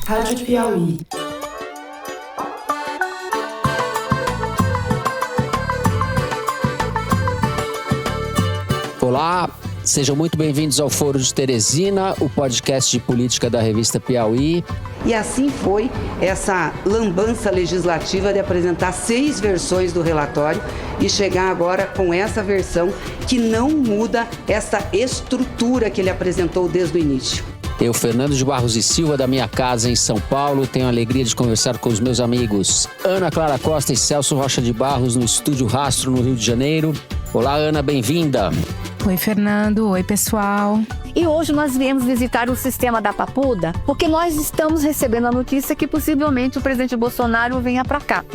Rádio Piauí. Olá, sejam muito bem-vindos ao Foro de Teresina, o podcast de política da revista Piauí. E assim foi essa lambança legislativa de apresentar 6 versões do relatório e chegar agora com essa versão que não muda essa estrutura que ele apresentou desde o início. Eu, Fernando de Barros e Silva, da minha casa em São Paulo, tenho a alegria de conversar com os meus amigos Ana Clara Costa e Celso Rocha de Barros no Estúdio Rastro, no Rio de Janeiro. Olá, Ana, bem-vinda. Oi, Fernando. Oi, pessoal. E hoje nós viemos visitar o sistema da Papuda, porque nós estamos recebendo a notícia que possivelmente o presidente Bolsonaro venha para cá.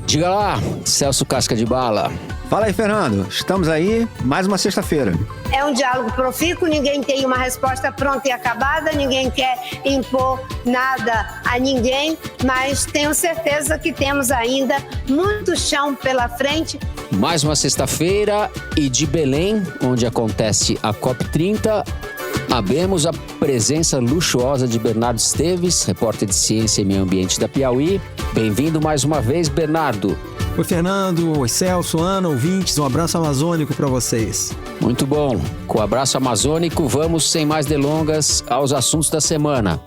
Diga lá, Celso Casca de Bala. Fala aí, Fernando. Estamos aí, mais uma sexta-feira. É um diálogo profícuo, ninguém tem uma resposta pronta e acabada, ninguém quer impor nada a ninguém, mas tenho certeza que temos ainda muito chão pela frente. Mais uma sexta-feira e de Belém, onde acontece a COP30, abemos a presença luxuosa de Bernardo Esteves, repórter de Ciência e Meio Ambiente da Piauí. Bem-vindo mais uma vez, Bernardo. Oi, Fernando. Oi, Celso, Ana, ouvintes. Um abraço amazônico para vocês. Muito bom. Com o abraço amazônico, vamos, sem mais delongas, aos assuntos da semana.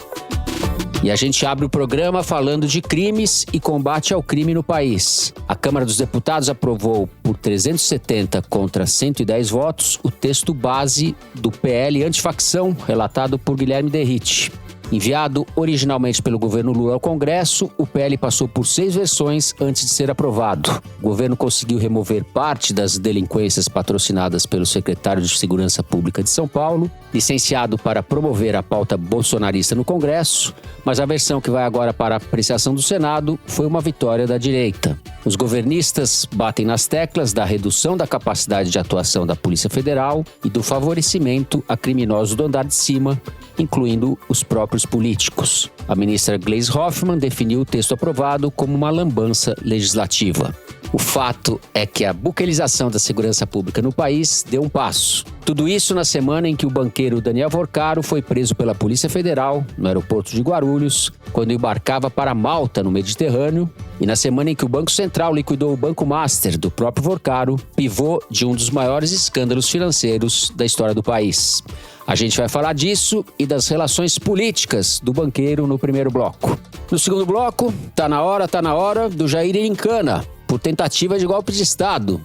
E a gente abre o programa falando de crimes e combate ao crime no país. A Câmara dos Deputados aprovou, por 370 contra 110 votos, o texto base do PL Antifacção, relatado por Guilherme Derrite. Enviado originalmente pelo governo Lula ao Congresso, o PL passou por 6 versões antes de ser aprovado. O governo conseguiu remover parte das delinquências patrocinadas pelo secretário de Segurança Pública de São Paulo, licenciado para promover a pauta bolsonarista no Congresso, mas a versão que vai agora para a apreciação do Senado foi uma vitória da direita. Os governistas batem nas teclas da redução da capacidade de atuação da Polícia Federal e do favorecimento a criminosos do andar de cima, incluindo os próprios políticos. A ministra Gleisi Hoffmann definiu o texto aprovado como uma lambança legislativa. O fato é que a buquelização da segurança pública no país deu um passo. Tudo isso na semana em que o banqueiro Daniel Vorcaro foi preso pela Polícia Federal no aeroporto de Guarulhos, quando embarcava para Malta, no Mediterrâneo, e na semana em que o Banco Central liquidou o Banco Master do próprio Vorcaro, pivô de um dos maiores escândalos financeiros da história do país. A gente vai falar disso e das relações políticas do banqueiro no primeiro bloco. No segundo bloco, tá na hora do Jair ir em cana, por tentativa de golpe de Estado.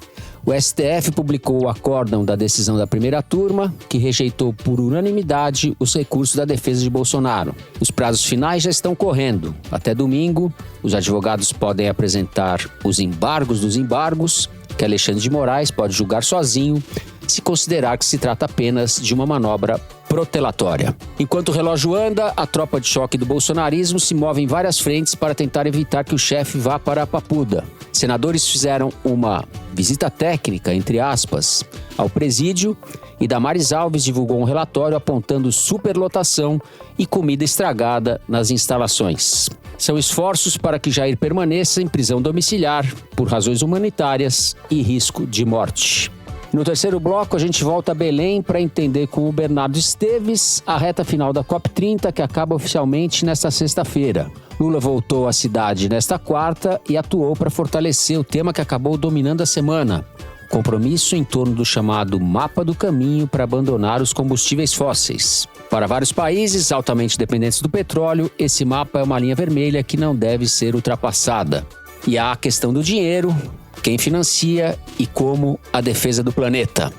O STF publicou o acórdão da decisão da primeira turma, que rejeitou por unanimidade os recursos da defesa de Bolsonaro. Os prazos finais já estão correndo. Até domingo, os advogados podem apresentar os embargos dos embargos, que Alexandre de Moraes pode julgar sozinho, se considerar que se trata apenas de uma manobra protelatória. Enquanto o relógio anda, a tropa de choque do bolsonarismo se move em várias frentes para tentar evitar que o chefe vá para a Papuda. Senadores fizeram uma visita técnica, entre aspas, ao presídio e Damares Alves divulgou um relatório apontando superlotação e comida estragada nas instalações. São esforços para que Jair permaneça em prisão domiciliar por razões humanitárias e risco de morte. No terceiro bloco, a gente volta a Belém para entender com o Bernardo Esteves a reta final da COP30, que acaba oficialmente nesta sexta-feira. Lula voltou à cidade nesta quarta e atuou para fortalecer o tema que acabou dominando a semana: o compromisso em torno do chamado Mapa do Caminho para abandonar os combustíveis fósseis. Para vários países altamente dependentes do petróleo, esse mapa é uma linha vermelha que não deve ser ultrapassada. E há a questão do dinheiro, quem financia e como a defesa do planeta.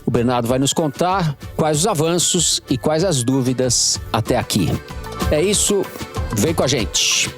O Bernardo vai nos contar quais os avanços e quais as dúvidas até aqui. É isso, vem com a gente.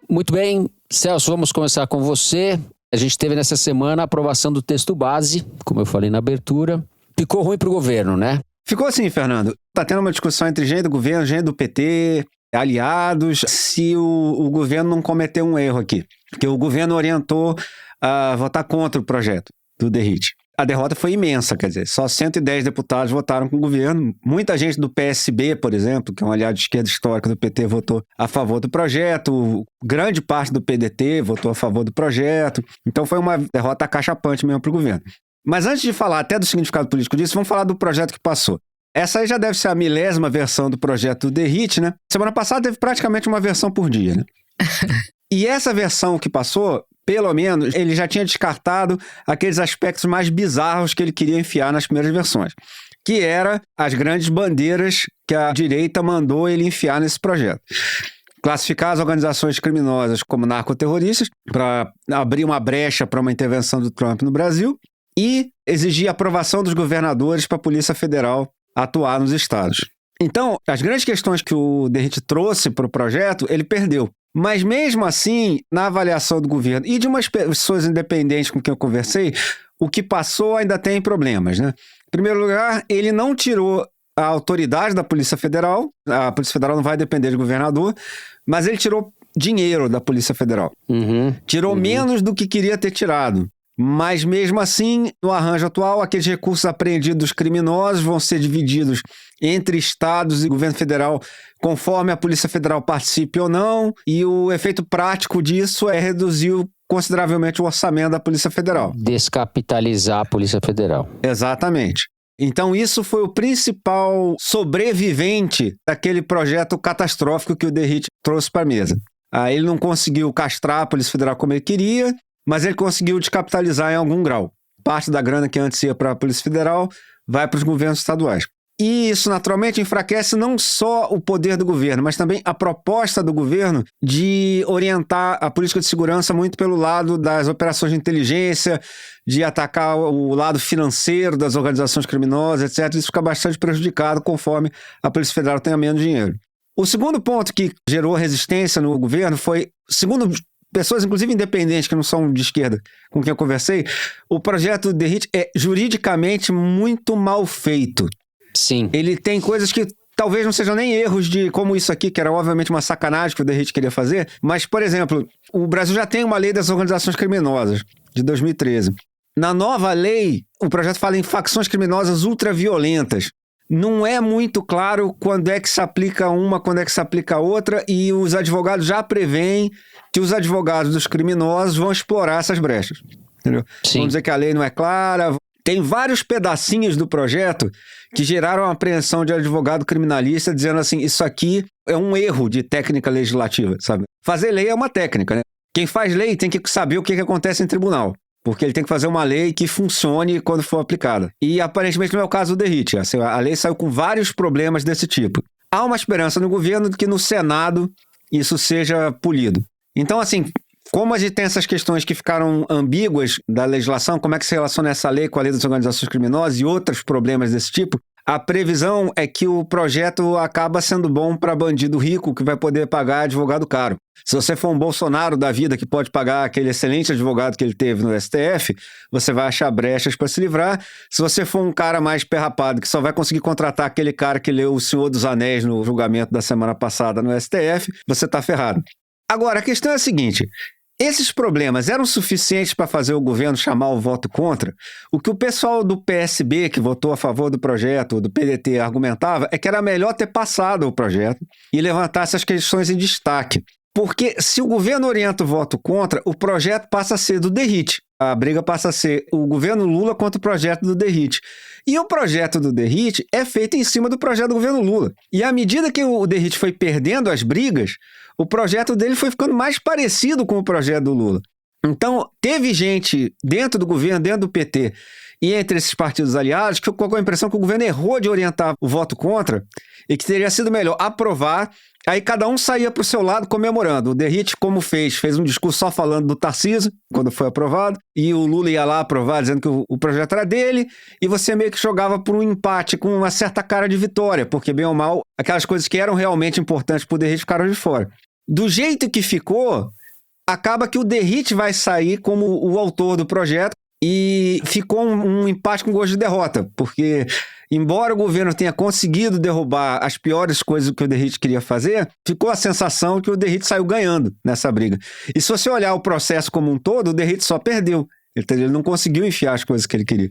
Muito bem, Celso, vamos começar com você. A gente teve nessa semana a aprovação do texto base, como eu falei na abertura. Ficou ruim para o governo, né? Ficou assim, Fernando. Tá tendo uma discussão entre gente do governo, gente do PT, aliados, se o governo não cometeu um erro aqui. Porque o governo orientou a votar contra o projeto do Derrite. A derrota foi imensa, quer dizer, só 110 deputados votaram com o governo. Muita gente do PSB, por exemplo, que é um aliado de esquerda histórica do PT, votou a favor do projeto. Grande parte do PDT votou a favor do projeto. Então foi uma derrota acachapante mesmo para o governo. Mas antes de falar até do significado político disso, vamos falar do projeto que passou. Essa aí já deve ser a 1000ª versão do projeto do DERIT, né? Semana passada teve praticamente uma versão por dia, né? E essa versão que passou, pelo menos, ele já tinha descartado aqueles aspectos mais bizarros que ele queria enfiar nas primeiras versões, que era as grandes bandeiras que a direita mandou ele enfiar nesse projeto. Classificar as organizações criminosas como narcoterroristas, para abrir uma brecha para uma intervenção do Trump no Brasil, e exigir a aprovação dos governadores para a Polícia Federal atuar nos estados. Então, as grandes questões que o DERIT trouxe para o projeto, ele perdeu. Mas mesmo assim, na avaliação do governo e de umas pessoas independentes com quem eu conversei, o que passou ainda tem problemas, né? Em primeiro lugar, ele não tirou a autoridade da Polícia Federal, a Polícia Federal não vai depender de governador, mas ele tirou dinheiro da Polícia Federal. Tirou menos do que queria ter tirado. Mas mesmo assim, no arranjo atual, aqueles recursos apreendidos dos criminosos vão ser divididos entre estados e governo federal, conforme a Polícia Federal participe ou não, e o efeito prático disso é reduzir consideravelmente o orçamento da Polícia Federal. Descapitalizar a Polícia Federal. Exatamente. Então isso foi o principal sobrevivente daquele projeto catastrófico que o DERIT trouxe para a mesa. Ele não conseguiu castrar a Polícia Federal como ele queria, mas ele conseguiu descapitalizar em algum grau. Parte da grana que antes ia para a Polícia Federal vai para os governos estaduais. E isso, naturalmente, enfraquece não só o poder do governo, mas também a proposta do governo de orientar a política de segurança muito pelo lado das operações de inteligência, de atacar o lado financeiro das organizações criminosas, etc. Isso fica bastante prejudicado conforme a Polícia Federal tenha menos dinheiro. O segundo ponto que gerou resistência no governo foi, segundo pessoas, inclusive independentes, que não são de esquerda, com quem eu conversei, o projeto do DERIT é juridicamente muito mal feito. Sim. Ele tem coisas que talvez não sejam nem erros de como isso aqui, que era obviamente uma sacanagem que o DERIT queria fazer, mas, por exemplo, o Brasil já tem uma lei das organizações criminosas, de 2013. Na nova lei, o projeto fala em facções criminosas ultraviolentas. Não é muito claro quando é que se aplica uma, quando é que se aplica outra, e os advogados já preveem que os advogados dos criminosos vão explorar essas brechas. Entendeu? Sim. Vão dizer que a lei não é clara. Tem vários pedacinhos do projeto que geraram a apreensão de advogado criminalista dizendo assim, isso aqui é um erro de técnica legislativa, sabe? Fazer lei é uma técnica, né? Quem faz lei tem que saber o que acontece em tribunal, porque ele tem que fazer uma lei que funcione quando for aplicada. E aparentemente não é o caso do DERIT. Assim, a lei saiu com vários problemas desse tipo. Há uma esperança no governo de que no Senado isso seja polido. Então, assim, como a gente tem essas questões que ficaram ambíguas da legislação, como é que se relaciona essa lei com a lei das organizações criminosas e outros problemas desse tipo, a previsão é que o projeto acaba sendo bom para bandido rico que vai poder pagar advogado caro. Se você for um Bolsonaro da vida que pode pagar aquele excelente advogado que ele teve no STF, você vai achar brechas para se livrar. Se você for um cara mais perrapado que só vai conseguir contratar aquele cara que leu O Senhor dos Anéis no julgamento da semana passada no STF, você está ferrado. Agora, a questão é a seguinte: esses problemas eram suficientes para fazer o governo chamar o voto contra? O que o pessoal do PSB, que votou a favor do projeto, do PDT, argumentava é que era melhor ter passado o projeto e levantar essas questões em destaque. Porque se o governo orienta o voto contra, o projeto passa a ser do DERIT. A briga passa a ser o governo Lula contra o projeto do DERIT. E o projeto do DERIT é feito em cima do projeto do governo Lula. E à medida que o DERIT foi perdendo as brigas, o projeto dele foi ficando mais parecido com o projeto do Lula. Então, teve gente dentro do governo, dentro do PT, e entre esses partidos aliados, que ficou com a impressão que o governo errou de orientar o voto contra e que teria sido melhor aprovar. Aí cada um saía para o seu lado comemorando. O DERIT, como fez um discurso só falando do Tarcísio, quando foi aprovado, e o Lula ia lá aprovar dizendo que o projeto era dele, e você meio que jogava por um empate com uma certa cara de vitória, porque bem ou mal, aquelas coisas que eram realmente importantes para o DERIT ficaram de fora. Do jeito que ficou, acaba que o DERIT vai sair como o autor do projeto, e ficou um empate com gosto de derrota, porque embora o governo tenha conseguido derrubar as piores coisas que o DERIT queria fazer, ficou a sensação que o DERIT saiu ganhando nessa briga. E se você olhar o processo como um todo, o DERIT só perdeu. Entendeu? Ele não conseguiu enfiar as coisas que ele queria.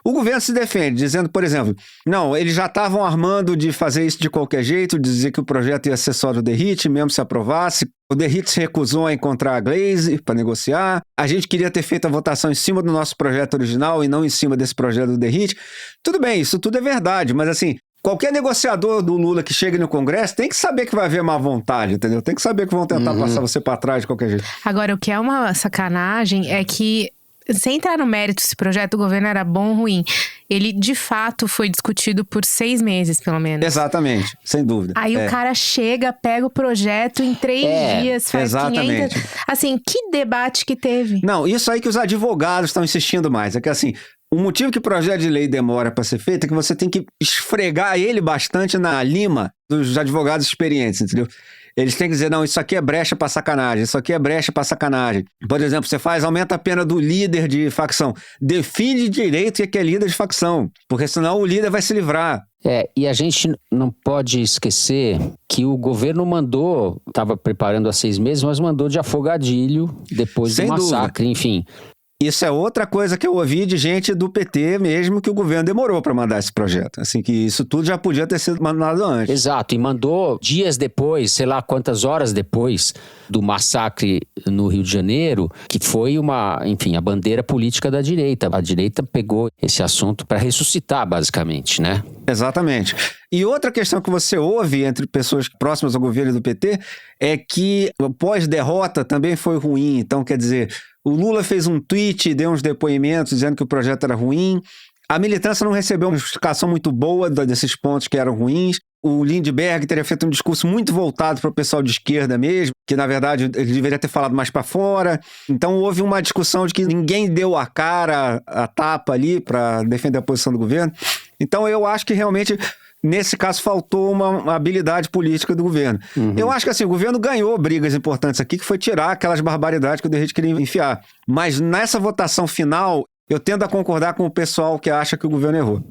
O governo se defende, dizendo, por exemplo, não, eles já estavam armando de fazer isso de qualquer jeito, de dizer que o projeto ia ser só do Derrite, mesmo se aprovasse. O Derrite se recusou a encontrar a Glaze para negociar. A gente queria ter feito a votação em cima do nosso projeto original e não em cima desse projeto do Derrite. Tudo bem, isso tudo é verdade, mas assim, qualquer negociador do Lula que chegue no Congresso tem que saber que vai haver má vontade, entendeu? Tem que saber que vão tentar passar você para trás de qualquer jeito. Agora, o que é uma sacanagem é que, sem entrar no mérito se o projeto do governo era bom ou ruim, ele de fato foi discutido por 6 meses, pelo menos. Exatamente, sem dúvida. Aí o cara chega, pega o projeto em 3 dias, faz exatamente. 500... Assim, que debate que teve? Não, isso aí que os advogados estão insistindo mais. É que assim, o motivo que o projeto de lei demora para ser feito é que você tem que esfregar ele bastante na lima dos advogados experientes, entendeu? Eles têm que dizer, não, isso aqui é brecha pra sacanagem, isso aqui é brecha pra sacanagem. Por exemplo, você aumenta a pena do líder de facção. Define direito o que é líder de facção, porque senão o líder vai se livrar. E a gente não pode esquecer que o governo mandou, estava preparando há 6 meses, mas mandou de afogadilho depois do massacre, enfim. Isso é outra coisa que eu ouvi de gente do PT mesmo, que o governo demorou para mandar esse projeto. Assim, que isso tudo já podia ter sido mandado antes. Exato, e mandou dias depois, sei lá quantas horas depois do massacre no Rio de Janeiro, que foi a bandeira política da direita. A direita pegou esse assunto para ressuscitar, basicamente, né? Exatamente. E outra questão que você ouve entre pessoas próximas ao governo do PT é que o pós-derrota também foi ruim. Então, quer dizer, o Lula fez um tweet, deu uns depoimentos dizendo que o projeto era ruim. A militância não recebeu uma justificação muito boa desses pontos que eram ruins. O Lindbergh teria feito um discurso muito voltado para o pessoal de esquerda mesmo, que na verdade ele deveria ter falado mais para fora. Então houve uma discussão de que ninguém deu a cara, a tapa ali para defender a posição do governo. Então eu acho que realmente, nesse caso, faltou uma habilidade política do governo. Eu acho que assim, o governo ganhou brigas importantes aqui, que foi tirar aquelas barbaridades que o Derrite queria enfiar. Mas nessa votação final, eu tendo a concordar com o pessoal que acha que o governo errou.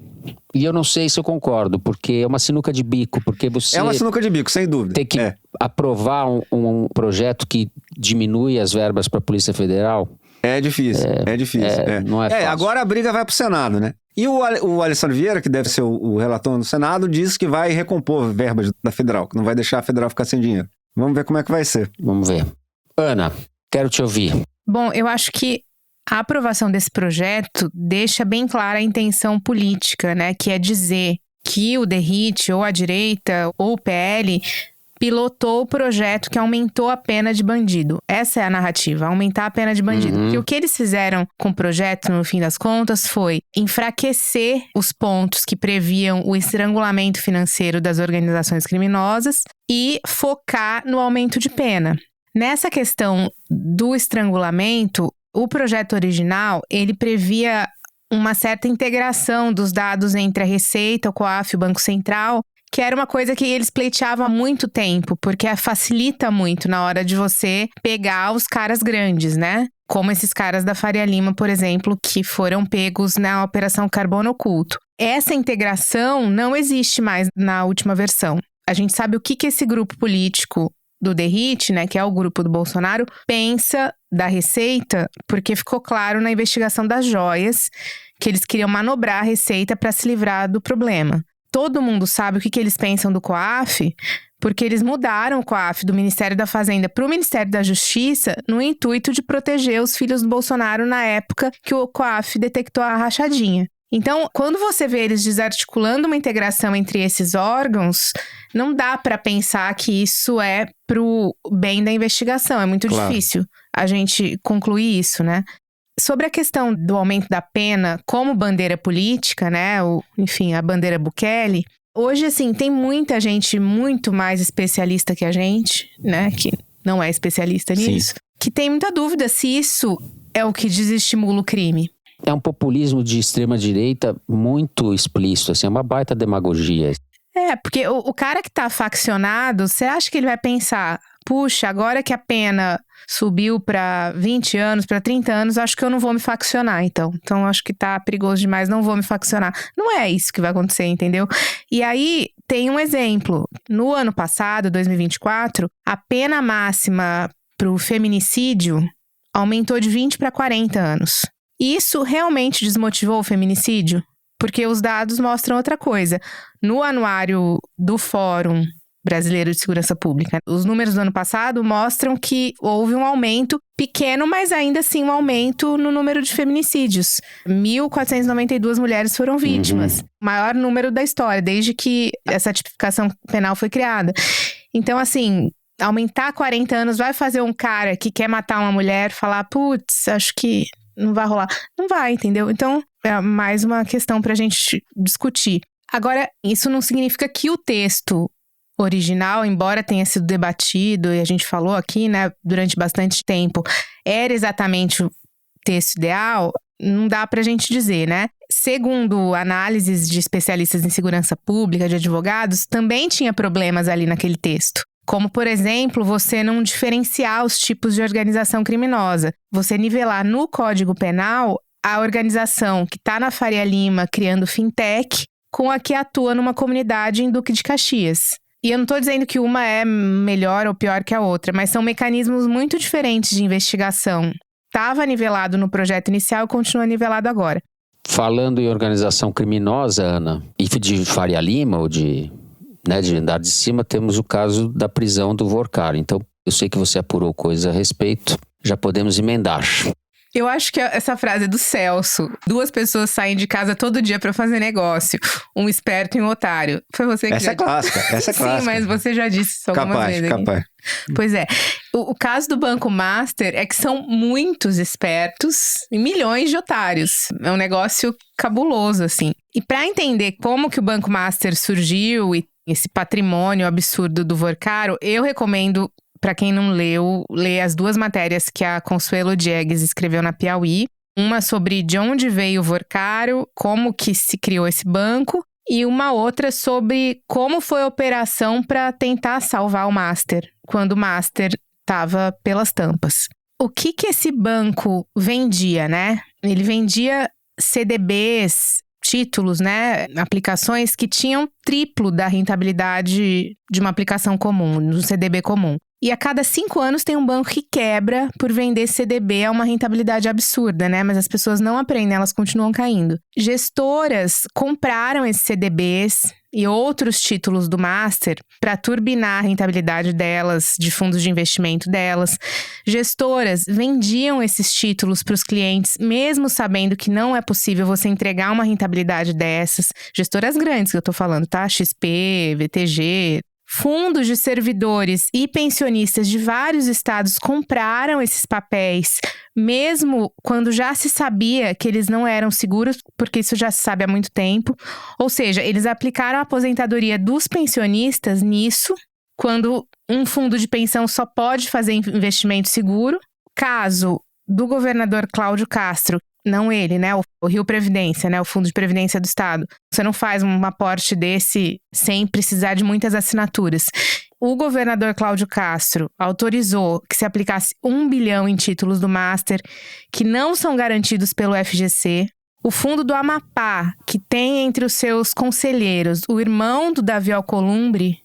E eu não sei se eu concordo, porque é uma sinuca de bico, porque você... É uma sinuca de bico, sem dúvida. Tem que aprovar um projeto que diminui as verbas para a Polícia Federal. É difícil, é difícil. Não é fácil. Agora a briga vai pro Senado, né? E o Alessandro Vieira, que deve ser o relator no Senado, diz que vai recompor verbas da Federal, que não vai deixar a Federal ficar sem dinheiro. Vamos ver como é que vai ser. Vamos ver. Ana, quero te ouvir. Bom, eu acho que a aprovação desse projeto deixa bem clara a intenção política, né? Que é dizer que o Derrite, ou a direita, ou o PL, pilotou o projeto que aumentou a pena de bandido. Essa é a narrativa, aumentar a pena de bandido. Porque o que eles fizeram com o projeto, no fim das contas, foi enfraquecer os pontos que previam o estrangulamento financeiro das organizações criminosas e focar no aumento de pena. Nessa questão do estrangulamento, o projeto original, ele previa uma certa integração dos dados entre a Receita, o COAF e o Banco Central, que era uma coisa que eles pleiteavam há muito tempo, porque facilita muito na hora de você pegar os caras grandes, né? Como esses caras da Faria Lima, por exemplo, que foram pegos na Operação Carbono Oculto. Essa integração não existe mais na última versão. A gente sabe o que esse grupo político do Derrite, né, que é o grupo do Bolsonaro, pensa da Receita, porque ficou claro na investigação das joias que eles queriam manobrar a Receita para se livrar do problema. Todo mundo sabe o que eles pensam do COAF, porque eles mudaram o COAF do Ministério da Fazenda para o Ministério da Justiça no intuito de proteger os filhos do Bolsonaro na época que o COAF detectou a rachadinha. Então, quando você vê eles desarticulando uma integração entre esses órgãos, não dá para pensar que isso é pro bem da investigação. É muito difícil a gente concluir isso, né? Sobre a questão do aumento da pena como bandeira política, né? Enfim, a bandeira Bukele. Hoje, assim, tem muita gente muito mais especialista que a gente, né? Que não é especialista nisso. Sim. Que tem muita dúvida se isso é o que desestimula o crime. É um populismo de extrema-direita muito explícito, assim, é uma baita demagogia. Porque o cara que tá faccionado, você acha que ele vai pensar, puxa, agora que a pena subiu para 20 anos, para 30 anos, acho que eu não vou me faccionar, então acho que tá perigoso demais, não vou me faccionar. Não é isso que vai acontecer, entendeu? E aí, tem um exemplo. No ano passado, 2024, a pena máxima pro feminicídio aumentou de 20 para 40 anos. Isso realmente desmotivou o feminicídio? Porque os dados mostram outra coisa. No anuário do Fórum Brasileiro de Segurança Pública, os números do ano passado mostram que houve um aumento pequeno, mas ainda assim um aumento no número de feminicídios. 1.492 mulheres foram vítimas. Maior número da história, desde que essa tipificação penal foi criada. Então, assim, aumentar 40 anos vai fazer um cara que quer matar uma mulher falar, putz, acho que não vai rolar. Não vai, entendeu? Então, é mais uma questão pra gente discutir. Agora, isso não significa que o texto original, embora tenha sido debatido, e a gente falou aqui, né, durante bastante tempo, era exatamente o texto ideal, não dá pra gente dizer, né? Segundo análises de especialistas em segurança pública, de advogados, também tinha problemas ali naquele texto. Como, por exemplo, você não diferenciar os tipos de organização criminosa. Você nivelar no Código Penal a organização que está na Faria Lima criando fintech com a que atua numa comunidade em Duque de Caxias. E eu não estou dizendo que uma é melhor ou pior que a outra, mas são mecanismos muito diferentes de investigação. Estava nivelado no projeto inicial e continua nivelado agora. Falando em organização criminosa, Ana, e de Faria Lima ou de andar de cima, temos o caso da prisão do Vorcaro. Então, eu sei que você apurou coisas a respeito, já podemos emendar. Eu acho que essa frase é do Celso. 2 pessoas saem de casa todo dia pra fazer negócio. Um esperto e um otário. Foi você que Essa é clássica, essa é clássica. Sim, mas você já disse isso algumas vezes. Capaz. Pois é. O caso do Banco Master é que são muitos espertos e milhões de otários. É um negócio cabuloso, assim. E pra entender como que o Banco Master surgiu e esse patrimônio absurdo do Vorcaro, eu recomendo, para quem não leu, ler as 2 matérias que a Consuelo Diegues escreveu na Piauí. Uma sobre de onde veio o Vorcaro, como que se criou esse banco, e uma outra sobre como foi a operação para tentar salvar o Master, quando o Master estava pelas tampas. O que esse banco vendia, né? Ele vendia CDBs, títulos, né? Aplicações que tinham triplo da rentabilidade de uma aplicação comum, no CDB comum. E a cada 5 anos tem um banco que quebra por vender CDB a uma rentabilidade absurda, né? Mas as pessoas não aprendem, elas continuam caindo. Gestoras compraram esses CDBs e outros títulos do Master para turbinar a rentabilidade delas, de fundos de investimento delas. Gestoras vendiam esses títulos para os clientes, mesmo sabendo que não é possível você entregar uma rentabilidade dessas. Gestoras grandes que eu tô falando, tá? XP, VTG. Fundos de servidores e pensionistas de vários estados compraram esses papéis, mesmo quando já se sabia que eles não eram seguros, porque isso já se sabe há muito tempo. Ou seja, eles aplicaram a aposentadoria dos pensionistas nisso, quando um fundo de pensão só pode fazer investimento seguro. Caso do governador Cláudio Castro, não ele, né? O Rio Previdência, né? O Fundo de Previdência do Estado. Você não faz um aporte desse sem precisar de muitas assinaturas. O governador Cláudio Castro autorizou que se aplicasse 1 bilhão em títulos do Master, que não são garantidos pelo FGC. O Fundo do Amapá, que tem entre os seus conselheiros o irmão do Davi Alcolumbre,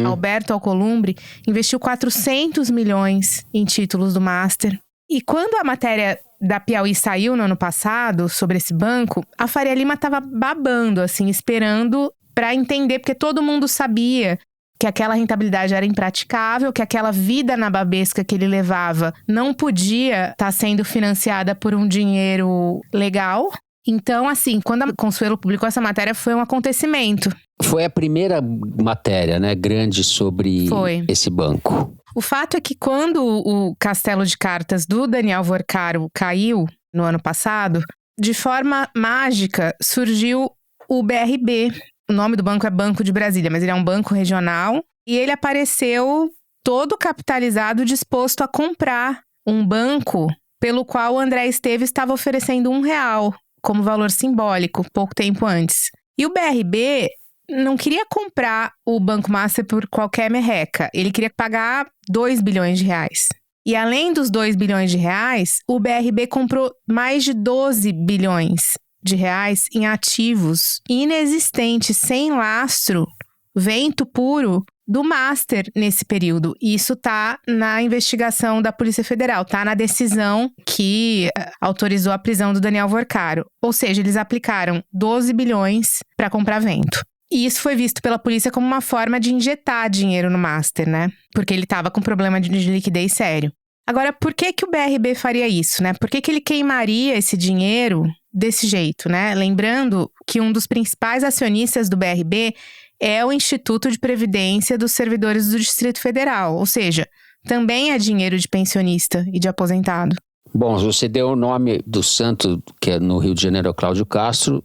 Alberto Alcolumbre, investiu 400 milhões em títulos do Master. E quando a matéria da Piauí saiu no ano passado sobre esse banco, a Faria Lima estava babando, assim, esperando para entender, porque todo mundo sabia que aquela rentabilidade era impraticável, que aquela vida na babesca que ele levava não podia estar sendo financiada por um dinheiro legal. Então, assim, quando a Consuelo publicou essa matéria, foi um acontecimento. Foi a primeira matéria, né, grande sobre esse banco. O fato é que quando o castelo de cartas do Daniel Vorcaro caiu no ano passado, de forma mágica surgiu o BRB. O nome do banco é Banco de Brasília, mas ele é um banco regional. E ele apareceu todo capitalizado, disposto a comprar um banco pelo qual o André Esteves estava oferecendo R$1 como valor simbólico, pouco tempo antes. E o BRB não queria comprar o Banco Master por qualquer merreca. Ele queria pagar 2 bilhões de reais. E além dos 2 bilhões de reais, o BRB comprou mais de 12 bilhões de reais em ativos inexistentes, sem lastro, vento puro, do Master nesse período. Isso está na investigação da Polícia Federal, está na decisão que autorizou a prisão do Daniel Vorcaro. Ou seja, eles aplicaram 12 bilhões para comprar vento. E isso foi visto pela polícia como uma forma de injetar dinheiro no Master, né? Porque ele estava com problema de liquidez sério. Agora, por que o BRB faria isso, né? Por que ele queimaria esse dinheiro desse jeito, né? Lembrando que um dos principais acionistas do BRB é o Instituto de Previdência dos Servidores do Distrito Federal, ou seja, também é dinheiro de pensionista e de aposentado. Bom, você deu o nome do santo, que é no Rio de Janeiro, é o Cláudio Castro,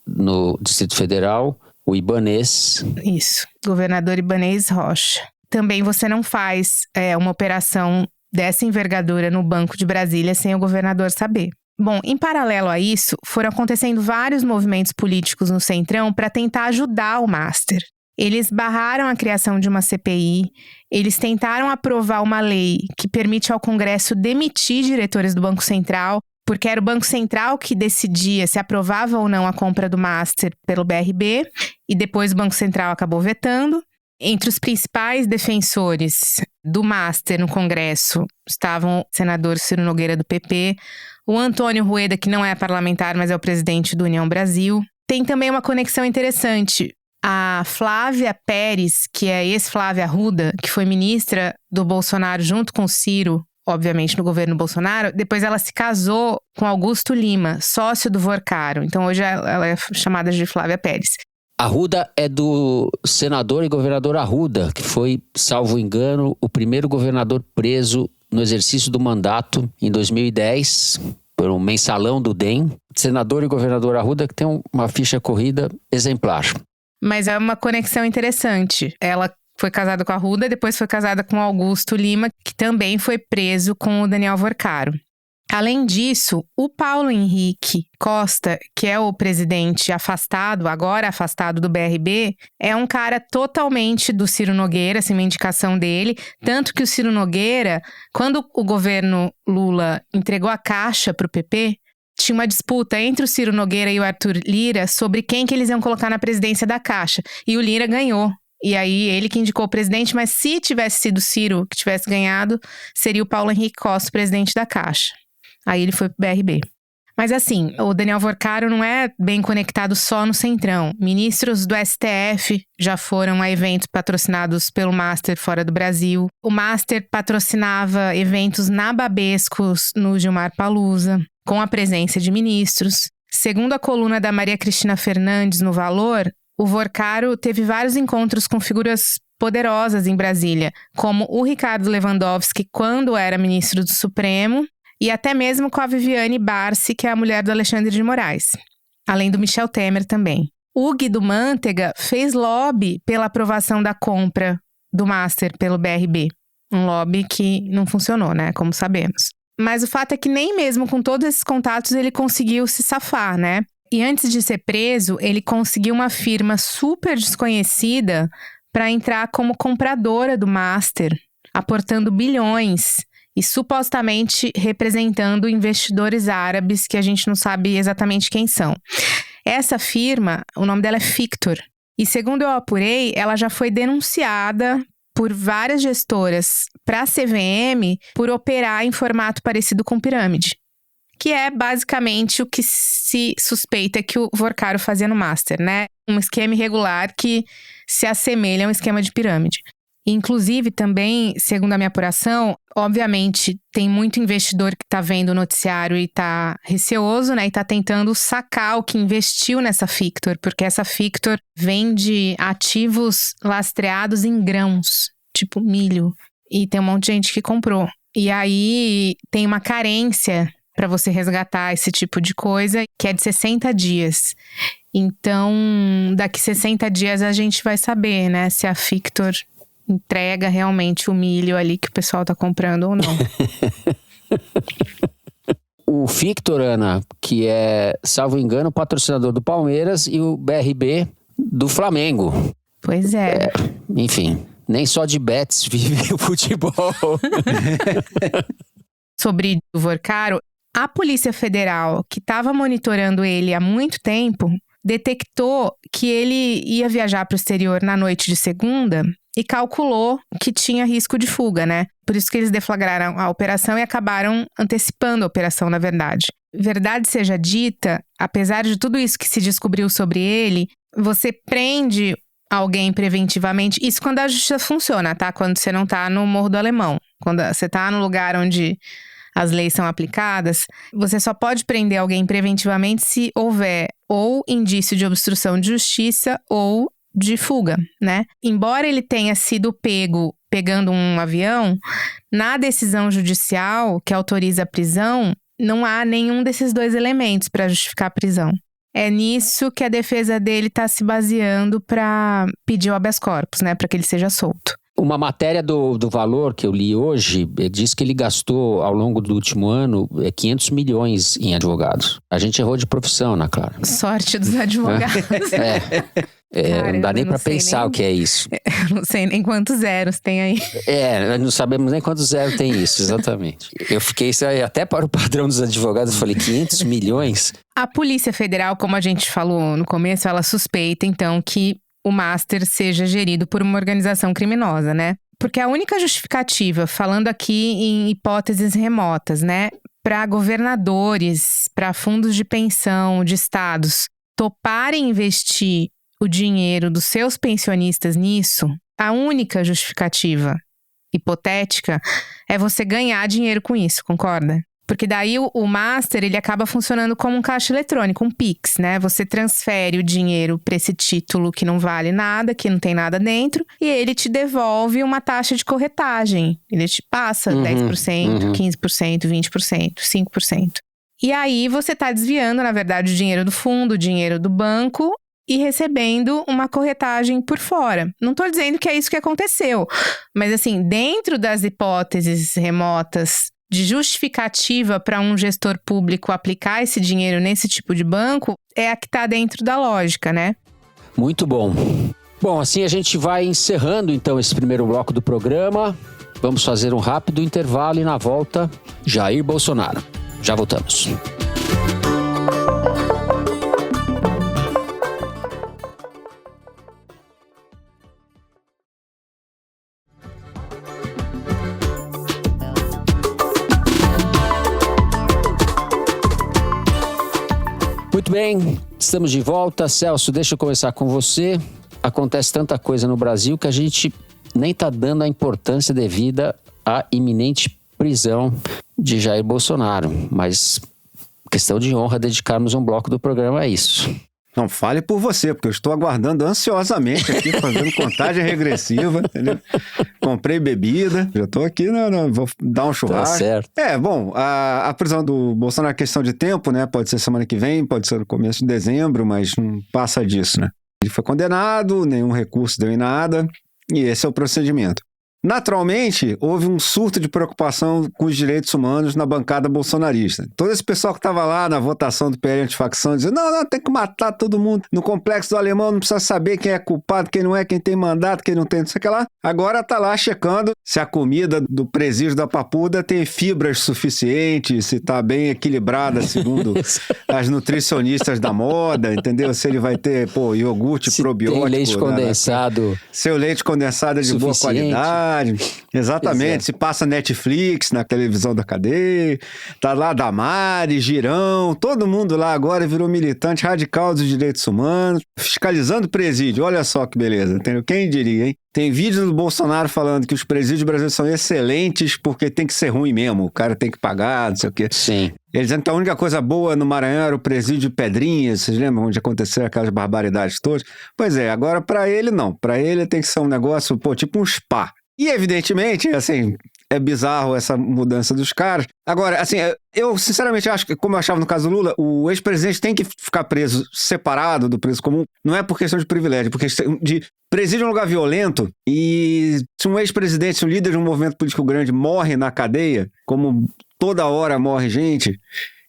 no Distrito Federal, o Ibanez. Isso, governador Ibanez Rocha. Também você não faz uma operação dessa envergadura no Banco de Brasília sem o governador saber. Bom, em paralelo a isso, foram acontecendo vários movimentos políticos no Centrão para tentar ajudar o Master. Eles barraram a criação de uma CPI, eles tentaram aprovar uma lei que permite ao Congresso demitir diretores do Banco Central, porque era o Banco Central que decidia se aprovava ou não a compra do Master pelo BRB, e depois o Banco Central acabou vetando. Entre os principais defensores do Master no Congresso estavam o senador Ciro Nogueira, do PP, o Antônio Rueda, que não é parlamentar, mas é o presidente do União Brasil. Tem também uma conexão interessante. A Flávia Pérez, que é ex-Flávia Arruda, que foi ministra do Bolsonaro junto com o Ciro, obviamente no governo Bolsonaro, depois ela se casou com Augusto Lima, sócio do Vorcaro. Então hoje ela é chamada de Flávia Pérez. Arruda é do senador e governador Arruda, que foi, salvo engano, o primeiro governador preso no exercício do mandato em 2010, por um mensalão do DEM. Senador e governador Arruda, que tem uma ficha corrida exemplar. Mas é uma conexão interessante. Ela foi casada com a Arruda, depois foi casada com Augusto Lima, que também foi preso com o Daniel Vorcaro. Além disso, o Paulo Henrique Costa, que é o presidente agora afastado do BRB, é um cara totalmente do Ciro Nogueira, assim, uma indicação dele. Tanto que o Ciro Nogueira, quando o governo Lula entregou a Caixa para o PP, tinha uma disputa entre o Ciro Nogueira e o Arthur Lira sobre quem que eles iam colocar na presidência da Caixa. E o Lira ganhou. E aí, ele que indicou o presidente, mas se tivesse sido o Ciro que tivesse ganhado, seria o Paulo Henrique Costa, o presidente da Caixa. Aí ele foi pro BRB. Mas assim, o Daniel Vorcaro não é bem conectado só no Centrão. Ministros do STF já foram a eventos patrocinados pelo Master fora do Brasil. O Master patrocinava eventos nababescos no Gilmar Palusa, com a presença de ministros. Segundo a coluna da Maria Cristina Fernandes no Valor, o Vorcaro teve vários encontros com figuras poderosas em Brasília, como o Ricardo Lewandowski, quando era ministro do Supremo, e até mesmo com a Viviane Barsi, que é a mulher do Alexandre de Moraes. Além do Michel Temer também. O Guido Mantega fez lobby pela aprovação da compra do Master pelo BRB. Um lobby que não funcionou, né? Como sabemos. Mas o fato é que nem mesmo com todos esses contatos ele conseguiu se safar, né? E antes de ser preso, ele conseguiu uma firma super desconhecida para entrar como compradora do Master, aportando bilhões e supostamente representando investidores árabes que a gente não sabe exatamente quem são. Essa firma, o nome dela é Fictor. E segundo eu apurei, ela já foi denunciada por várias gestoras para a CVM por operar em formato parecido com pirâmide. Que é basicamente o que se suspeita que o Vorcaro fazia no Master, né? Um esquema irregular que se assemelha a um esquema de pirâmide. Inclusive, também, segundo a minha apuração, obviamente tem muito investidor que está vendo o noticiário e está receoso, né? E está tentando sacar o que investiu nessa Fictor, porque essa Fictor vende ativos lastreados em grãos, tipo milho. E tem um monte de gente que comprou. E aí tem uma carência para você resgatar esse tipo de coisa, que é de 60 dias. Então, daqui 60 dias a gente vai saber, né? Se a Fictor entrega realmente o milho ali que o pessoal tá comprando ou não. O Fictor, Ana, que é, salvo engano, patrocinador do Palmeiras e o BRB do Flamengo. Pois é. Enfim, nem só de bets vive o futebol. Sobre o Vorcaro, a Polícia Federal, que estava monitorando ele há muito tempo, detectou que ele ia viajar para o exterior na noite de segunda e calculou que tinha risco de fuga, né? Por isso que eles deflagraram a operação e acabaram antecipando a operação, na verdade. Verdade seja dita, apesar de tudo isso que se descobriu sobre ele, você prende alguém preventivamente, isso quando a justiça funciona, tá? Quando você não tá no Morro do Alemão, quando você tá no lugar onde as leis são aplicadas, você só pode prender alguém preventivamente se houver ou indício de obstrução de justiça ou de fuga, né? Embora ele tenha sido pegando um avião, na decisão judicial que autoriza a prisão, não há nenhum desses dois elementos para justificar a prisão. É nisso que a defesa dele está se baseando para pedir o habeas corpus, né? Para que ele seja solto. Uma matéria do Valor que eu li hoje diz que ele gastou ao longo do último ano 500 milhões em advogados. A gente errou de profissão, Ana Clara. Sorte dos advogados. Não dá nem pra pensar o que é isso. Eu não sei nem quantos zeros tem aí. Não sabemos nem quantos zeros tem isso, exatamente. Eu fiquei, até para o padrão dos advogados, eu falei 500 milhões? A Polícia Federal, como a gente falou no começo, ela suspeita, então, que o Master seja gerido por uma organização criminosa, né? Porque a única justificativa, falando aqui em hipóteses remotas, né? Para governadores, para fundos de pensão, de estados, toparem investir o dinheiro dos seus pensionistas nisso, a única justificativa hipotética é você ganhar dinheiro com isso, concorda? Porque daí o Master, ele acaba funcionando como um caixa eletrônico, um Pix, né? Você transfere o dinheiro para esse título que não vale nada, que não tem nada dentro, e ele te devolve uma taxa de corretagem. Ele te passa 10%, 15%, 20%, 5%. E aí você tá desviando, na verdade, o dinheiro do fundo, o dinheiro do banco e recebendo uma corretagem por fora. Não tô dizendo que é isso que aconteceu, mas assim, dentro das hipóteses remotas de justificativa para um gestor público aplicar esse dinheiro nesse tipo de banco, é a que está dentro da lógica, né? Muito bom. Bom, assim a gente vai encerrando então esse primeiro bloco do programa. Vamos fazer um rápido intervalo e na volta, Jair Bolsonaro. Já voltamos. Muito bem, estamos de volta. Celso, deixa eu começar com você. Acontece tanta coisa no Brasil que a gente nem está dando a importância devida à iminente prisão de Jair Bolsonaro. Mas questão de honra dedicarmos um bloco do programa a isso. Não, fale por você, porque eu estou aguardando ansiosamente aqui, fazendo contagem regressiva, entendeu? Comprei bebida, já estou aqui, vou dar um churrasco. Tá certo. Bom, a prisão do Bolsonaro é questão de tempo, né? Pode ser semana que vem, pode ser no começo de dezembro, mas não passa disso, né? Ele foi condenado, nenhum recurso deu em nada, e esse é o procedimento. Naturalmente, houve um surto de preocupação com os direitos humanos na bancada bolsonarista. Todo esse pessoal que estava lá na votação do PL antifacção dizendo não, tem que matar todo mundo. No Complexo do Alemão não precisa saber quem é culpado, quem não é, quem tem mandato, quem não tem, não sei o que lá. Agora tá lá checando se a comida do presídio da Papuda tem fibras suficientes, se tá bem equilibrada, segundo as nutricionistas da moda, entendeu? Se ele vai ter, iogurte se probiótico. Tem leite condensado. Seu leite condensado é de boa qualidade. Exatamente, Exato. Se passa Netflix na televisão da cadeia, tá lá Damares, Girão, todo mundo lá agora virou militante radical dos direitos humanos, fiscalizando o presídio, olha só que beleza, entendeu? Quem diria, hein? Tem vídeo do Bolsonaro falando que os presídios brasileiros são excelentes porque tem que ser ruim mesmo, o cara tem que pagar, não sei o quê. Sim. Ele dizendo que a única coisa boa no Maranhão era o presídio Pedrinhas, vocês lembram onde aconteceram aquelas barbaridades todas? Pois é, agora pra ele não, pra ele tem que ser um negócio, tipo um spa. E, evidentemente, assim, é bizarro essa mudança dos caras. Agora, assim, eu sinceramente acho que, como eu achava no caso do Lula, o ex-presidente tem que ficar preso separado do preso comum. Não é por questão de privilégio, é por questão de presídio é um lugar violento. E se um ex-presidente, se um líder de um movimento político grande morre na cadeia, como toda hora morre gente,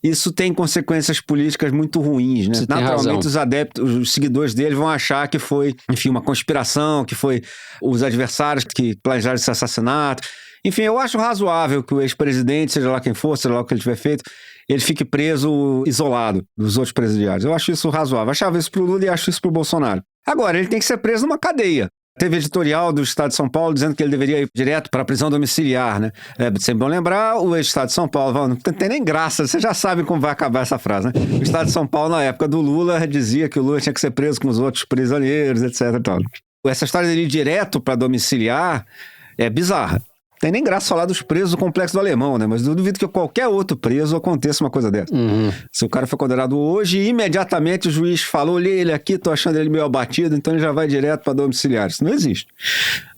isso tem consequências políticas muito ruins, né? Naturalmente, os adeptos, os seguidores dele vão achar que foi, enfim, uma conspiração, que foi os adversários que planejaram esse assassinato. Enfim, eu acho razoável que o ex-presidente, seja lá quem for, seja lá o que ele tiver feito, ele fique preso isolado dos outros presidiários. Eu acho isso razoável. Eu achava isso pro Lula e acho isso pro Bolsonaro. Agora, ele tem que ser preso numa cadeia. Teve editorial do Estado de São Paulo dizendo que ele deveria ir direto para a prisão domiciliar, né? É sempre bom lembrar, o Estado de São Paulo, não tem nem graça, vocês já sabem como vai acabar essa frase, né? O Estado de São Paulo, na época do Lula, dizia que o Lula tinha que ser preso com os outros prisioneiros, etc. e tal. Essa história dele ir direto para domiciliar é bizarra. Tem nem graça falar dos presos do Complexo do Alemão, né? Mas eu duvido que qualquer outro preso aconteça uma coisa dessa. Se o cara foi condenado hoje, imediatamente o juiz falou, olhei ele aqui, tô achando ele meio abatido, então ele já vai direto para domiciliar. Isso não existe.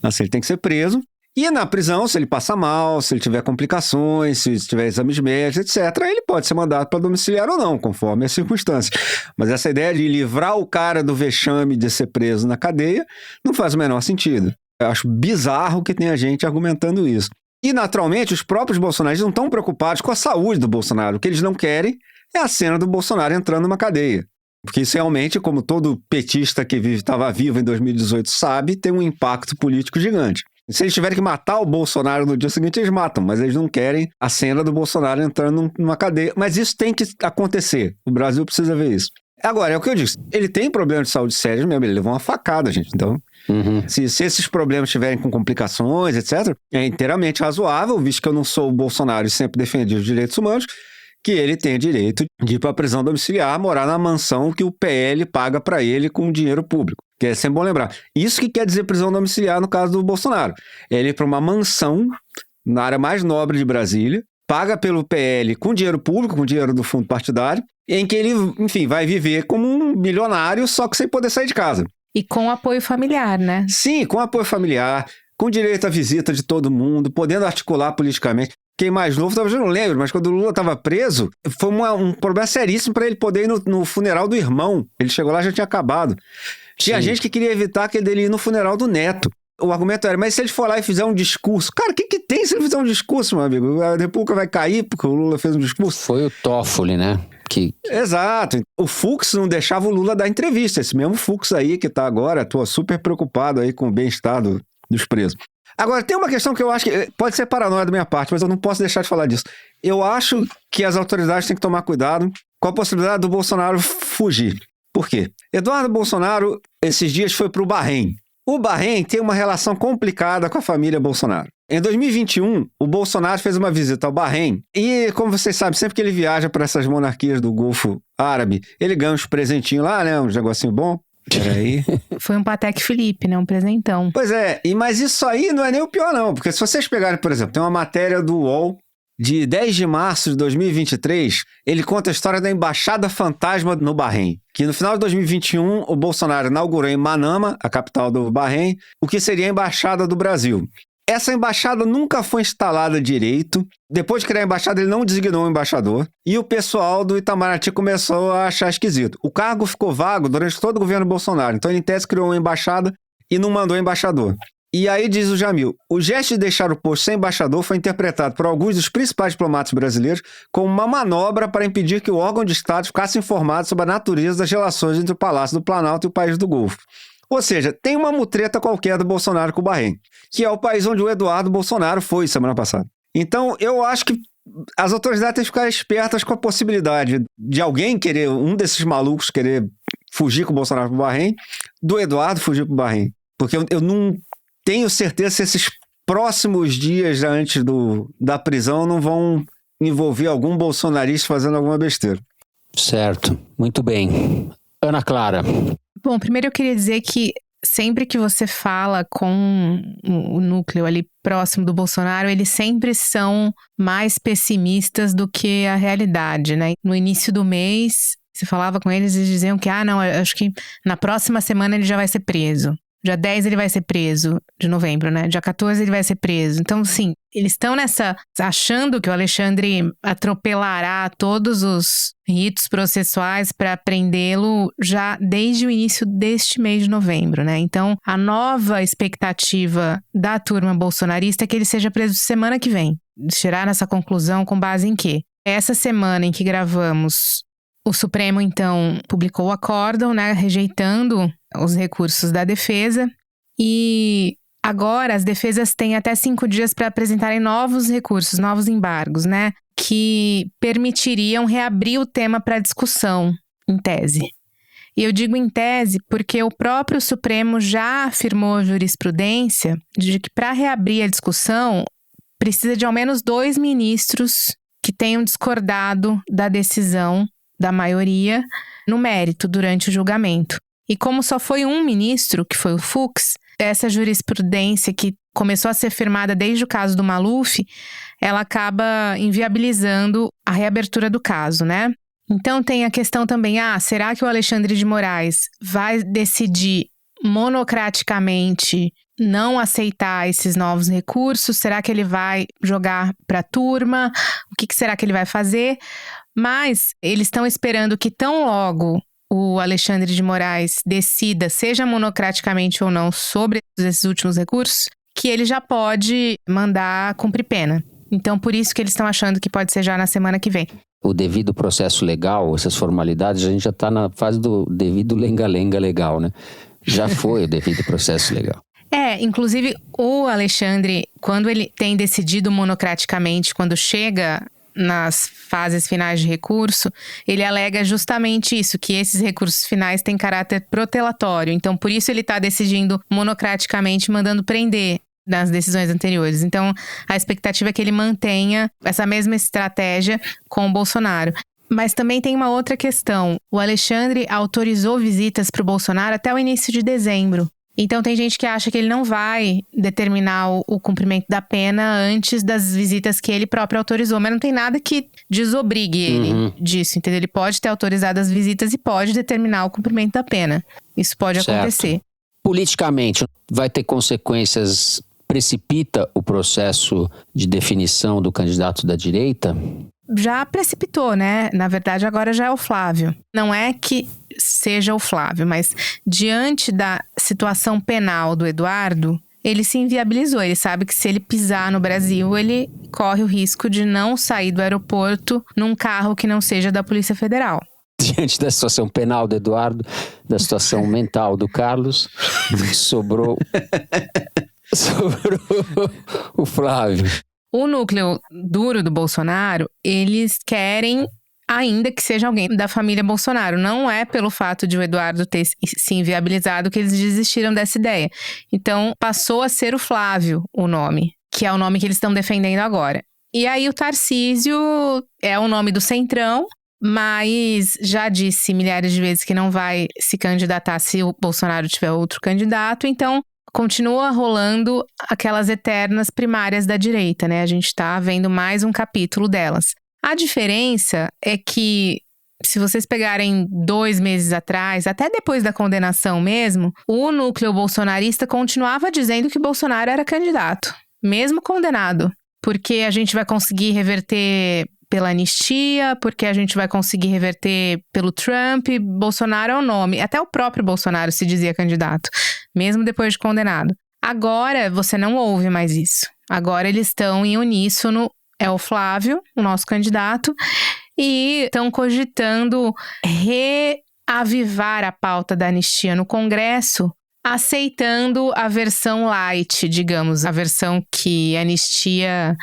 Assim, ele tem que ser preso. E na prisão, se ele passa mal, se ele tiver complicações, se tiver exames médicos, etc., ele pode ser mandado para domiciliar ou não, conforme a circunstância. Mas essa ideia de livrar o cara do vexame de ser preso na cadeia não faz o menor sentido. Eu acho bizarro que tenha gente argumentando isso. E, naturalmente, os próprios bolsonaristas não estão preocupados com a saúde do Bolsonaro. O que eles não querem é a cena do Bolsonaro entrando numa cadeia. Porque isso realmente, como todo petista que estava vivo em 2018 sabe, tem um impacto político gigante. Se eles tiverem que matar o Bolsonaro no dia seguinte, eles matam. Mas eles não querem a cena do Bolsonaro entrando numa cadeia. Mas isso tem que acontecer. O Brasil precisa ver isso. Agora, é o que eu disse. Ele tem problemas de saúde sérios mesmo. Ele levou uma facada, gente. Então... Se esses problemas estiverem com complicações, etc., é inteiramente razoável, visto que eu não sou o Bolsonaro e sempre defendi os direitos humanos, que ele tenha direito de ir para a prisão domiciliar, morar na mansão que o PL paga para ele com dinheiro público. Que é sempre bom lembrar. Isso que quer dizer prisão domiciliar no caso do Bolsonaro. É ele ir para uma mansão na área mais nobre de Brasília, paga pelo PL com dinheiro público, com dinheiro do fundo partidário, em que ele, enfim, vai viver como um milionário, só que sem poder sair de casa. E com apoio familiar, né? Sim, com apoio familiar, com direito à visita de todo mundo, podendo articular politicamente. Quem mais novo, talvez eu não lembre, mas quando o Lula estava preso, foi um problema seríssimo para ele poder ir no funeral do irmão. Ele chegou lá e já tinha acabado. Tinha gente que queria evitar que ele ir no funeral do neto. O argumento era, mas se ele for lá e fizer um discurso? Cara, o que tem se ele fizer um discurso, meu amigo? A República vai cair porque o Lula fez um discurso? Foi o Toffoli, né? Exato. O Fux não deixava o Lula dar entrevista. Esse mesmo Fux aí que tá agora, tô super preocupado aí com o bem-estar dos presos. Agora, tem uma questão que eu acho que pode ser paranoia da minha parte, mas eu não posso deixar de falar disso. Eu acho que as autoridades têm que tomar cuidado com a possibilidade do Bolsonaro fugir. Por quê? Eduardo Bolsonaro, esses dias, foi pro Bahrein. O Bahrein tem uma relação complicada com a família Bolsonaro. Em 2021, o Bolsonaro fez uma visita ao Bahrein e, como vocês sabem, sempre que ele viaja para essas monarquias do Golfo Árabe, ele ganha uns presentinhos lá, né? Uns negocinho bom. Peraí. Foi um Patek Philippe, né? Um presentão. Pois é, mas isso aí não é nem o pior não, porque se vocês pegarem, por exemplo, tem uma matéria do UOL de 10 de março de 2023, ele conta a história da Embaixada Fantasma no Bahrein, que no final de 2021 o Bolsonaro inaugurou em Manama, a capital do Bahrein, o que seria a Embaixada do Brasil. Essa embaixada nunca foi instalada direito. Depois de criar a embaixada, ele não designou um embaixador. E o pessoal do Itamaraty começou a achar esquisito. O cargo ficou vago durante todo o governo Bolsonaro. Então, ele, em tese, criou uma embaixada e não mandou embaixador. E aí, diz o Jamil, o gesto de deixar o posto sem embaixador foi interpretado por alguns dos principais diplomatas brasileiros como uma manobra para impedir que o órgão de Estado ficasse informado sobre a natureza das relações entre o Palácio do Planalto e o país do Golfo. Ou seja, tem uma mutreta qualquer do Bolsonaro com o Bahrein, que é o país onde o Eduardo Bolsonaro foi semana passada. Então, eu acho que as autoridades têm que ficar espertas com a possibilidade de alguém querer, um desses malucos querer fugir com o Bolsonaro para o Bahrein, do Eduardo fugir para o Bahrein. Porque eu não tenho certeza se esses próximos dias antes da prisão não vão envolver algum bolsonarista fazendo alguma besteira. Certo, muito bem. Ana Clara. Bom, primeiro eu queria dizer que sempre que você fala com o núcleo ali próximo do Bolsonaro, eles sempre são mais pessimistas do que a realidade, né? No início do mês, você falava com eles e eles diziam que, não, acho que na próxima semana ele já vai ser preso. Dia 10 ele vai ser preso, de novembro, né? Dia 14 ele vai ser preso. Então, sim, eles estão achando que o Alexandre atropelará todos os ritos processuais para prendê-lo já desde o início deste mês de novembro, né? Então, a nova expectativa da turma bolsonarista é que ele seja preso semana que vem. Tirar essa conclusão com base em quê? Essa semana em que gravamos, o Supremo, então, publicou o acórdão, né, rejeitando os recursos da defesa. E agora as defesas têm até 5 dias para apresentarem novos recursos, novos embargos, né? que permitiriam reabrir o tema para discussão, em tese. E eu digo em tese porque o próprio Supremo já afirmou jurisprudência de que para reabrir a discussão precisa de ao menos 2 ministros que tenham discordado da decisão da maioria no mérito durante o julgamento. E como só foi um ministro, que foi o Fux, essa jurisprudência que começou a ser firmada desde o caso do Maluf, ela acaba inviabilizando a reabertura do caso, né? Então tem a questão também, será que o Alexandre de Moraes vai decidir monocraticamente não aceitar esses novos recursos? Será que ele vai jogar para a turma? O que será que ele vai fazer? Mas eles estão esperando que tão logo o Alexandre de Moraes decida, seja monocraticamente ou não, sobre esses últimos recursos, que ele já pode mandar cumprir pena. Então, por isso que eles estão achando que pode ser já na semana que vem. O devido processo legal, essas formalidades, a gente já está na fase do devido lenga-lenga legal, né? Já foi o devido processo legal. Inclusive o Alexandre, quando ele tem decidido monocraticamente, quando chega nas fases finais de recurso, ele alega justamente isso, que esses recursos finais têm caráter protelatório. Então, por isso ele está decidindo monocraticamente, mandando prender nas decisões anteriores. Então, a expectativa é que ele mantenha essa mesma estratégia com o Bolsonaro. Mas também tem uma outra questão. O Alexandre autorizou visitas para o Bolsonaro até o início de dezembro. Então tem gente que acha que ele não vai determinar o cumprimento da pena antes das visitas que ele próprio autorizou. Mas não tem nada que desobrigue ele disso, entendeu? Ele pode ter autorizado as visitas e pode determinar o cumprimento da pena. Isso pode acontecer. Politicamente, vai ter consequências? Precipita o processo de definição do candidato da direita? Já precipitou, né? Na verdade, agora já é o Flávio. Não é que seja o Flávio, mas diante da situação penal do Eduardo, ele se inviabilizou. Ele sabe que se ele pisar no Brasil, ele corre o risco de não sair do aeroporto num carro que não seja da Polícia Federal. Diante da situação penal do Eduardo, da situação mental do Carlos, sobrou o Flávio. O núcleo duro do Bolsonaro, eles querem ainda que seja alguém da família Bolsonaro. Não é pelo fato de o Eduardo ter se inviabilizado que eles desistiram dessa ideia. Então, passou a ser o Flávio o nome, que é o nome que eles estão defendendo agora. E aí o Tarcísio é o nome do Centrão, mas já disse milhares de vezes que não vai se candidatar se o Bolsonaro tiver outro candidato. Então, continua rolando aquelas eternas primárias da direita, né? A gente tá vendo mais um capítulo delas. A diferença é que, se vocês pegarem 2 meses atrás, até depois da condenação mesmo, o núcleo bolsonarista continuava dizendo que Bolsonaro era candidato, mesmo condenado. Porque a gente vai conseguir reverter pela anistia, porque a gente vai conseguir reverter pelo Trump. Bolsonaro é o nome. Até o próprio Bolsonaro se dizia candidato, mesmo depois de condenado. Agora, você não ouve mais isso. Agora eles estão em uníssono. É o Flávio, o nosso candidato, e estão cogitando reavivar a pauta da anistia no Congresso, aceitando a versão light, digamos, a versão que anistia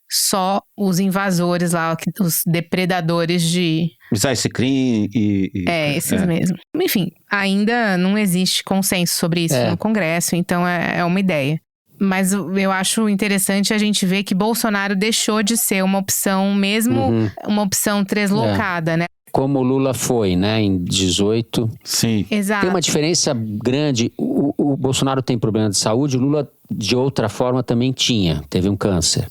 só os invasores lá, os depredadores de... Esse crime e... esses mesmo. Enfim, ainda não existe consenso sobre isso no Congresso, então é uma ideia. Mas eu acho interessante a gente ver que Bolsonaro deixou de ser uma opção, mesmo uma opção translocada, né? Como o Lula foi, né, em 18. Sim. Exato. Tem uma diferença grande. O Bolsonaro tem problema de saúde, o Lula, de outra forma, também teve um câncer,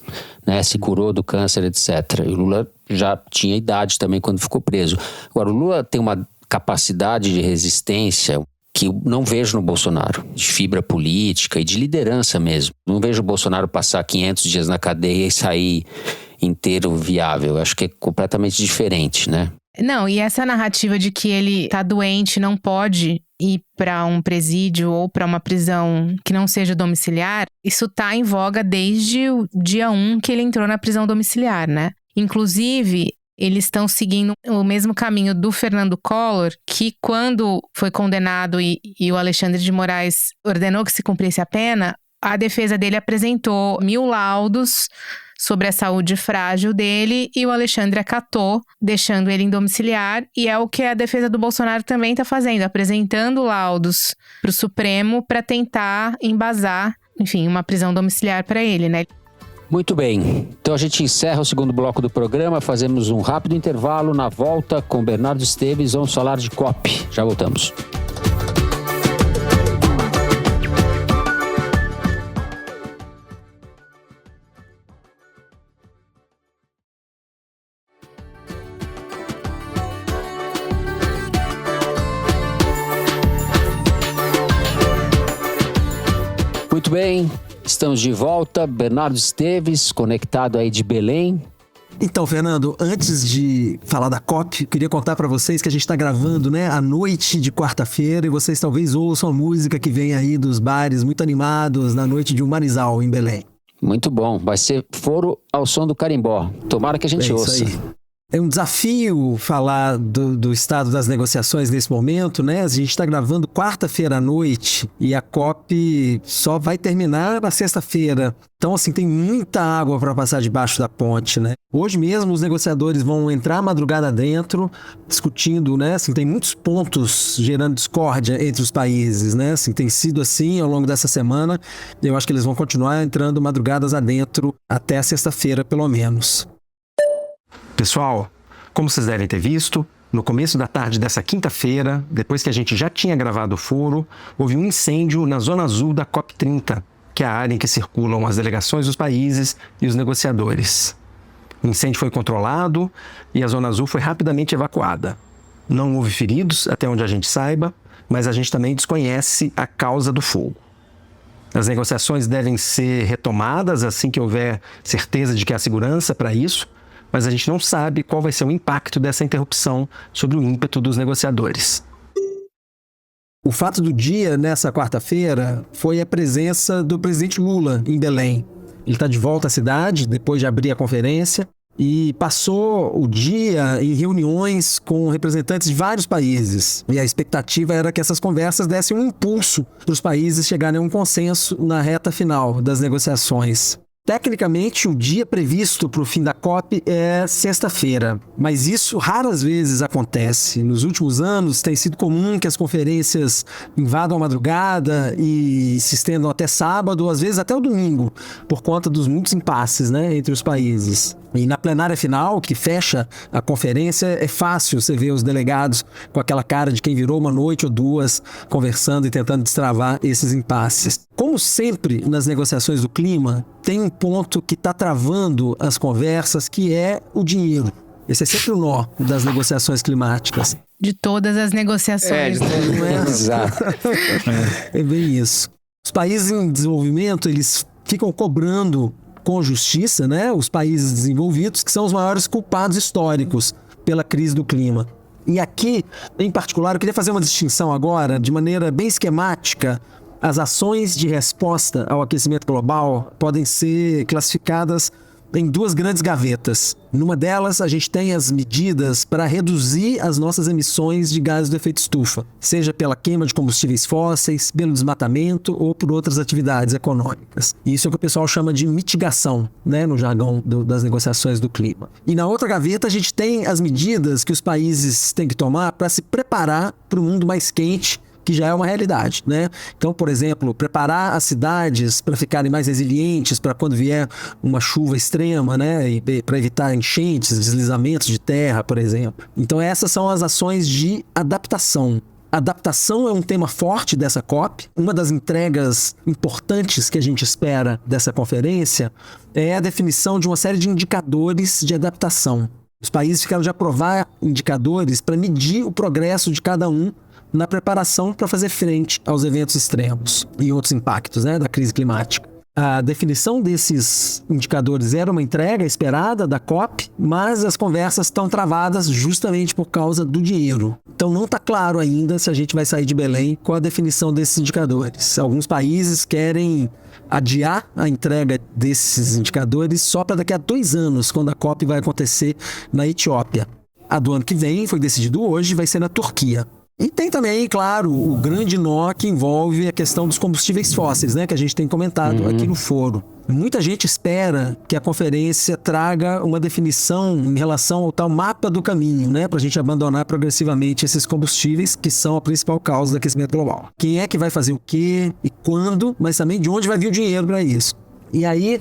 né? Se curou do câncer, etc. E o Lula já tinha idade também quando ficou preso. Agora, o Lula tem uma capacidade de resistência que eu não vejo no Bolsonaro, de fibra política e de liderança mesmo. Não vejo o Bolsonaro passar 500 dias na cadeia e sair inteiro viável. Eu acho que é completamente diferente, né? Não, e essa narrativa de que ele tá doente, não pode ir para um presídio ou para uma prisão que não seja domiciliar, isso tá em voga desde o dia 1 que ele entrou na prisão domiciliar, né? Inclusive, eles estão seguindo o mesmo caminho do Fernando Collor, que quando foi condenado e o Alexandre de Moraes ordenou que se cumprisse a pena, a defesa dele apresentou 1000 laudos sobre a saúde frágil dele e o Alexandre acatou, deixando ele em domiciliar, e é o que a defesa do Bolsonaro também está fazendo, apresentando laudos para o Supremo para tentar embasar, enfim, uma prisão domiciliar para ele, né? Muito bem, então a gente encerra o segundo bloco do programa, fazemos um rápido intervalo. Na volta com Bernardo Esteves, vamos falar de COP. Já voltamos. Muito bem, estamos de volta. Bernardo Esteves, conectado aí de Belém. Então, Fernando, antes de falar da COP, eu queria contar para vocês que a gente está gravando, né, à noite de quarta-feira, e vocês talvez ouçam a música que vem aí dos bares muito animados na noite de um Marizal, em Belém. Muito bom, vai ser foro ao som do carimbó. Tomara que a gente ouça. Isso aí. É um desafio falar do estado das negociações nesse momento, né? A gente está gravando quarta-feira à noite e a COP só vai terminar na sexta-feira. Então, assim, tem muita água para passar debaixo da ponte, né? Hoje mesmo os negociadores vão entrar a madrugada dentro, discutindo, né? Assim, tem muitos pontos gerando discórdia entre os países, né? Assim, tem sido assim ao longo dessa semana. Eu acho que eles vão continuar entrando madrugadas adentro até a sexta-feira, pelo menos. Pessoal, como vocês devem ter visto, no começo da tarde dessa quinta-feira, depois que a gente já tinha gravado o foro, houve um incêndio na zona azul da COP30, que é a área em que circulam as delegações dos países e os negociadores. O incêndio foi controlado e a zona azul foi rapidamente evacuada. Não houve feridos, até onde a gente saiba, mas a gente também desconhece a causa do fogo. As negociações devem ser retomadas assim que houver certeza de que há segurança para isso, mas a gente não sabe qual vai ser o impacto dessa interrupção sobre o ímpeto dos negociadores. O fato do dia, nessa quarta-feira, foi a presença do presidente Lula em Belém. Ele está de volta à cidade, depois de abrir a conferência, e passou o dia em reuniões com representantes de vários países. E a expectativa era que essas conversas dessem um impulso para os países chegarem a um consenso na reta final das negociações. Tecnicamente, o dia previsto para o fim da COP é sexta-feira, mas isso raras vezes acontece. Nos últimos anos, tem sido comum que as conferências invadam a madrugada e se estendam até sábado, ou às vezes até o domingo, por conta dos muitos impasses, né, entre os países. E na plenária final, que fecha a conferência, é fácil você ver os delegados com aquela cara de quem virou uma noite ou duas conversando e tentando destravar esses impasses. Como sempre nas negociações do clima, tem um ponto que está travando as conversas, que é o dinheiro. Esse é sempre o nó das negociações climáticas. De todas as negociações. Não é? Exato. É bem isso. Os países em desenvolvimento, eles ficam cobrando com justiça, né, os países desenvolvidos, que são os maiores culpados históricos pela crise do clima. E aqui, em particular, eu queria fazer uma distinção agora, de maneira bem esquemática. As ações de resposta ao aquecimento global podem ser classificadas em duas grandes gavetas. Numa delas, a gente tem as medidas para reduzir as nossas emissões de gases do efeito estufa, seja pela queima de combustíveis fósseis, pelo desmatamento ou por outras atividades econômicas. Isso é o que o pessoal chama de mitigação, né, no jargão das negociações do clima. E na outra gaveta, a gente tem as medidas que os países têm que tomar para se preparar para um mundo mais quente, que já é uma realidade, né? Então, por exemplo, preparar as cidades para ficarem mais resilientes para quando vier uma chuva extrema, né? E para evitar enchentes, deslizamentos de terra, por exemplo. Então, essas são as ações de adaptação. Adaptação é um tema forte dessa COP. Uma das entregas importantes que a gente espera dessa conferência é a definição de uma série de indicadores de adaptação. Os países ficaram de aprovar indicadores para medir o progresso de cada um na preparação para fazer frente aos eventos extremos e outros impactos, né, da crise climática. A definição desses indicadores era uma entrega esperada da COP, mas as conversas estão travadas justamente por causa do dinheiro. Então não está claro ainda se a gente vai sair de Belém com a definição desses indicadores. Alguns países querem adiar a entrega desses indicadores só para daqui a 2 anos, quando a COP vai acontecer na Etiópia. A do ano que vem, foi decidido hoje, vai ser na Turquia. E tem também, claro, o grande nó que envolve a questão dos combustíveis fósseis, né, que a gente tem comentado aqui no foro. Muita gente espera que a conferência traga uma definição em relação ao tal mapa do caminho, né? Para a gente abandonar progressivamente esses combustíveis que são a principal causa do aquecimento global. Quem é que vai fazer o quê e quando, mas também de onde vai vir o dinheiro para isso. E aí,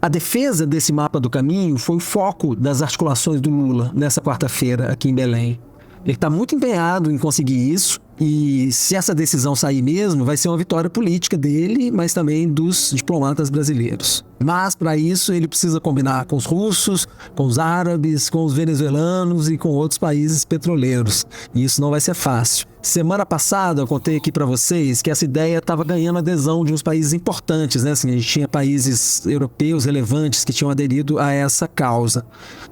a defesa desse mapa do caminho foi o foco das articulações do Lula nessa quarta-feira aqui em Belém. Ele está muito empenhado em conseguir isso e se essa decisão sair mesmo, vai ser uma vitória política dele, mas também dos diplomatas brasileiros. Mas, para isso, ele precisa combinar com os russos, com os árabes, com os venezuelanos e com outros países petroleiros. E isso não vai ser fácil. Semana passada, eu contei aqui para vocês que essa ideia estava ganhando adesão de uns países importantes, né? Assim, a gente tinha países europeus relevantes que tinham aderido a essa causa.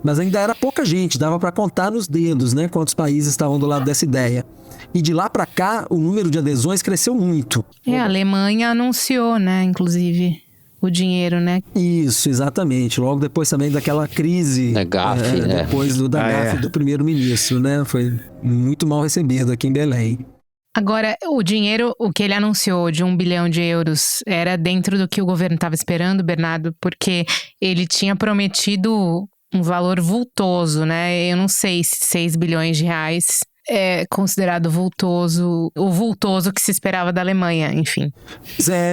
Mas ainda era pouca gente, dava para contar nos dedos, né? Quantos países estavam do lado dessa ideia. E de lá para cá, o número de adesões cresceu muito. A Alemanha anunciou, né? Inclusive, o dinheiro, né? Isso, exatamente. Logo depois também daquela crise, da GAF, né? Depois da GAF do primeiro-ministro, né? Foi muito mal recebido aqui em Belém. Agora, o dinheiro, o que ele anunciou de 1 bilhão de euros, era dentro do que o governo estava esperando, Bernardo? Porque ele tinha prometido um valor vultoso, né? Eu não sei se 6 bilhões de reais é considerado vultoso, o vultoso que se esperava da Alemanha, enfim.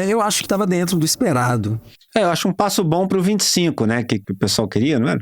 Eu acho que estava dentro do esperado. Eu acho um passo bom para o 25, né? Que o pessoal queria, não era?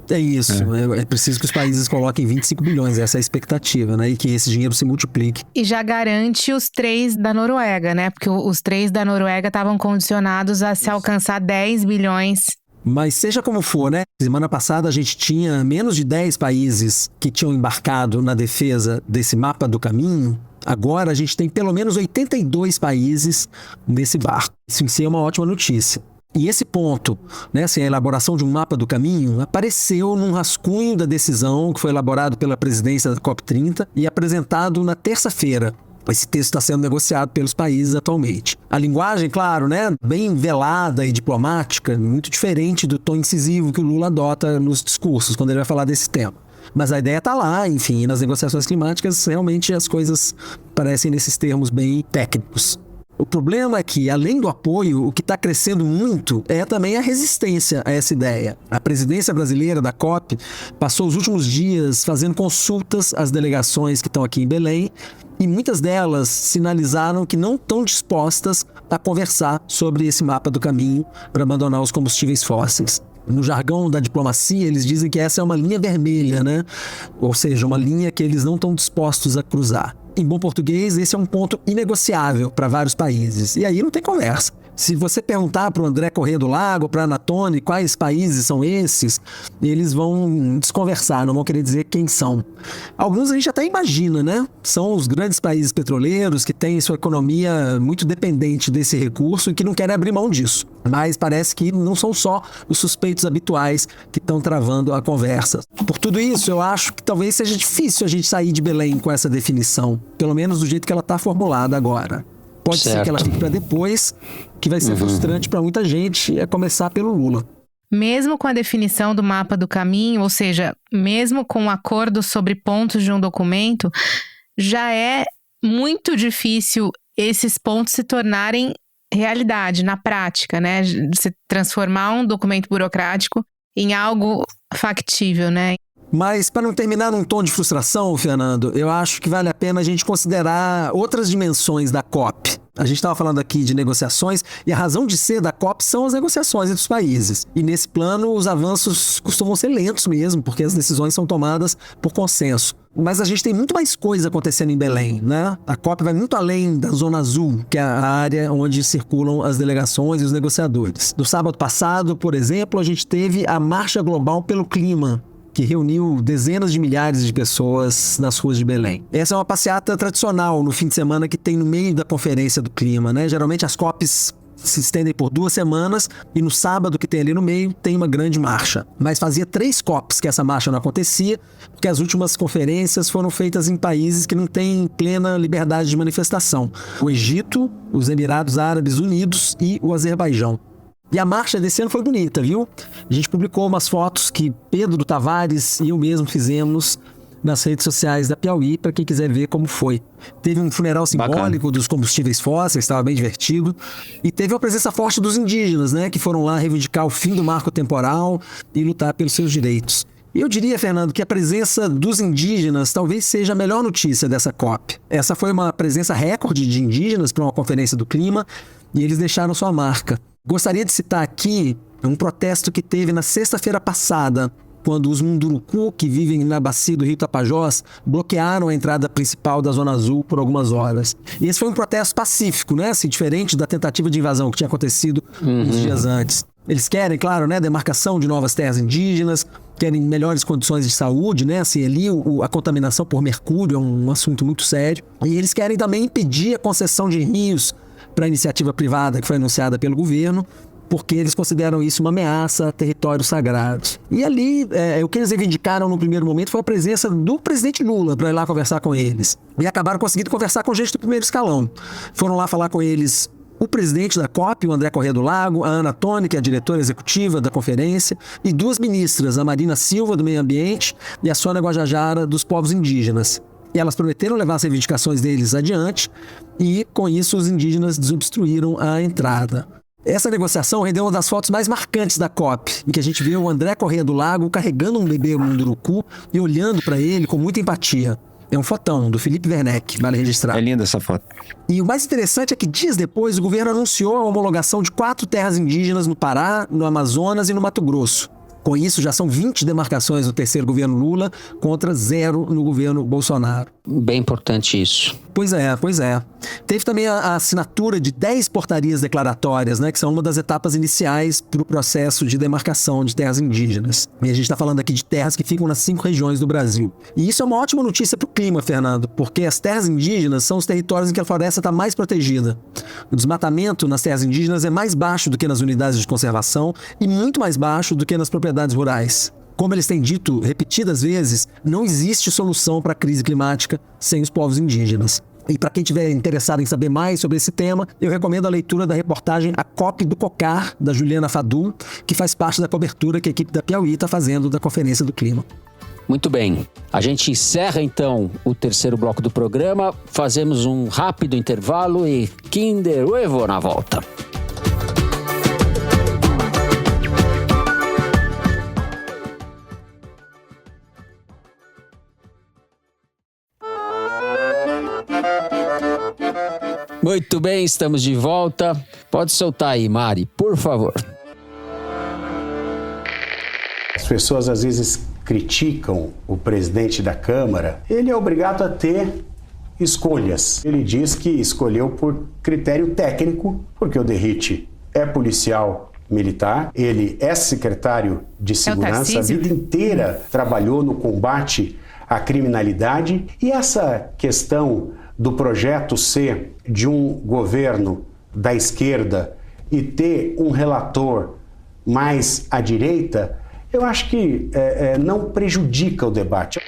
É isso. É preciso que os países coloquem 25 bilhões, essa é a expectativa, né? E que esse dinheiro se multiplique. E já garante os 3 da Noruega, né? Porque os 3 da Noruega estavam condicionados a se alcançar 10 bilhões. Mas seja como for, né? Semana passada a gente tinha menos de 10 países que tinham embarcado na defesa desse mapa do caminho. Agora a gente tem pelo menos 82 países nesse barco. Isso em si é uma ótima notícia. E esse ponto, né, assim, a elaboração de um mapa do caminho, apareceu num rascunho da decisão que foi elaborado pela presidência da COP30 e apresentado na terça-feira. Esse texto está sendo negociado pelos países atualmente. A linguagem, claro, né, bem velada e diplomática, muito diferente do tom incisivo que o Lula adota nos discursos, quando ele vai falar desse tema. Mas a ideia está lá, enfim, nas negociações climáticas, realmente as coisas parecem nesses termos bem técnicos. O problema é que, além do apoio, o que está crescendo muito é também a resistência a essa ideia. A presidência brasileira da COP passou os últimos dias fazendo consultas às delegações que estão aqui em Belém e muitas delas sinalizaram que não estão dispostas a conversar sobre esse mapa do caminho para abandonar os combustíveis fósseis. No jargão da diplomacia, eles dizem que essa é uma linha vermelha, né? Ou seja, uma linha que eles não estão dispostos a cruzar. Em bom português, esse é um ponto inegociável para vários países. E aí não tem conversa. Se você perguntar para o André Corrêa do Lago, para a Anatone, quais países são esses, eles vão desconversar, não vão querer dizer quem são. Alguns a gente até imagina, né? São os grandes países petroleiros que têm sua economia muito dependente desse recurso e que não querem abrir mão disso. Mas parece que não são só os suspeitos habituais que estão travando a conversa. Por tudo isso, eu acho que talvez seja difícil a gente sair de Belém com essa definição, pelo menos do jeito que ela está formulada agora. Pode ser que ela fique para depois, que vai ser frustrante para muita gente, a começar pelo Lula. Mesmo com a definição do mapa do caminho, ou seja, mesmo com o acordo sobre pontos de um documento, já é muito difícil esses pontos se tornarem realidade, na prática, né? Se transformar um documento burocrático em algo factível, né? Mas, para não terminar num tom de frustração, Fernando, eu acho que vale a pena a gente considerar outras dimensões da COP. A gente estava falando aqui de negociações e a razão de ser da COP são as negociações entre os países. E nesse plano, os avanços costumam ser lentos mesmo, porque as decisões são tomadas por consenso. Mas a gente tem muito mais coisa acontecendo em Belém, né? A COP vai muito além da Zona Azul, que é a área onde circulam as delegações e os negociadores. No sábado passado, por exemplo, a gente teve a Marcha Global pelo Clima, que reuniu dezenas de milhares de pessoas nas ruas de Belém. Essa é uma passeata tradicional no fim de semana que tem no meio da Conferência do Clima, né? Geralmente as COPs se estendem por 2 semanas e no sábado que tem ali no meio tem uma grande marcha. Mas fazia 3 COPs que essa marcha não acontecia, porque as últimas conferências foram feitas em países que não têm plena liberdade de manifestação. O Egito, os Emirados Árabes Unidos e o Azerbaijão. E a marcha desse ano foi bonita, viu? A gente publicou umas fotos que Pedro Tavares e eu mesmo fizemos nas redes sociais da Piauí, para quem quiser ver como foi. Teve um funeral simbólico dos combustíveis fósseis, estava bem divertido. E teve uma presença forte dos indígenas, né, que foram lá reivindicar o fim do marco temporal e lutar pelos seus direitos. E eu diria, Fernando, que a presença dos indígenas talvez seja a melhor notícia dessa COP. Essa foi uma presença recorde de indígenas para uma conferência do clima e eles deixaram sua marca. Gostaria de citar aqui um protesto que teve na sexta-feira passada, quando os Munduruku, que vivem na bacia do Rio Tapajós, bloquearam a entrada principal da Zona Azul por algumas horas. E esse foi um protesto pacífico, né? Assim, diferente da tentativa de invasão que tinha acontecido uns dias antes. Eles querem, claro, né, demarcação de novas terras indígenas, querem melhores condições de saúde, né? Assim, ali a contaminação por mercúrio é um assunto muito sério. E eles querem também impedir a concessão de rios para a iniciativa privada que foi anunciada pelo governo, porque eles consideram isso uma ameaça a territórios sagrados. E ali, o que eles reivindicaram no primeiro momento foi a presença do presidente Lula para ir lá conversar com eles. E acabaram conseguindo conversar com gente do primeiro escalão. Foram lá falar com eles o presidente da COP, o André Corrêa do Lago, a Ana Toni, que é a diretora executiva da conferência, e duas ministras, a Marina Silva, do Meio Ambiente, e a Sônia Guajajara, dos povos indígenas. E elas prometeram levar as reivindicações deles adiante, e com isso os indígenas desobstruíram a entrada. Essa negociação rendeu uma das fotos mais marcantes da COP, em que a gente vê o André Corrêa do Lago carregando um bebê munduruku e olhando para ele com muita empatia. É um fotão do Felipe Werneck, vale registrar. É linda essa foto. E o mais interessante é que dias depois o governo anunciou a homologação de 4 terras indígenas no Pará, no Amazonas e no Mato Grosso. Com isso, já são 20 demarcações no terceiro governo Lula contra 0 no governo Bolsonaro. Bem importante isso. Pois é. Teve também a assinatura de 10 portarias declaratórias, né, que são uma das etapas iniciais para o processo de demarcação de terras indígenas. E a gente está falando aqui de terras que ficam nas 5 regiões do Brasil. E isso é uma ótima notícia para o clima, Fernando, porque as terras indígenas são os territórios em que a floresta está mais protegida. O desmatamento nas terras indígenas é mais baixo do que nas unidades de conservação e muito mais baixo do que nas propriedades rurais. Como eles têm dito repetidas vezes, não existe solução para a crise climática sem os povos indígenas. E para quem estiver interessado em saber mais sobre esse tema, eu recomendo a leitura da reportagem A COP do Cocar, da Juliana Fadul, que faz parte da cobertura que a equipe da Piauí está fazendo da Conferência do Clima. Muito bem. A gente encerra, então, o terceiro bloco do programa. Fazemos um rápido intervalo e Kinder Ovo na volta. Muito bem, estamos de volta. Pode soltar aí, Mari, por favor. As pessoas às vezes criticam o presidente da Câmara. Ele é obrigado a ter escolhas. Ele diz que escolheu por critério técnico, porque o Derrite é policial militar, ele é secretário de segurança, a vida inteira trabalhou no combate à criminalidade. E essa questão do projeto ser de um governo da esquerda e ter um relator mais à direita, eu acho que não prejudica o debate.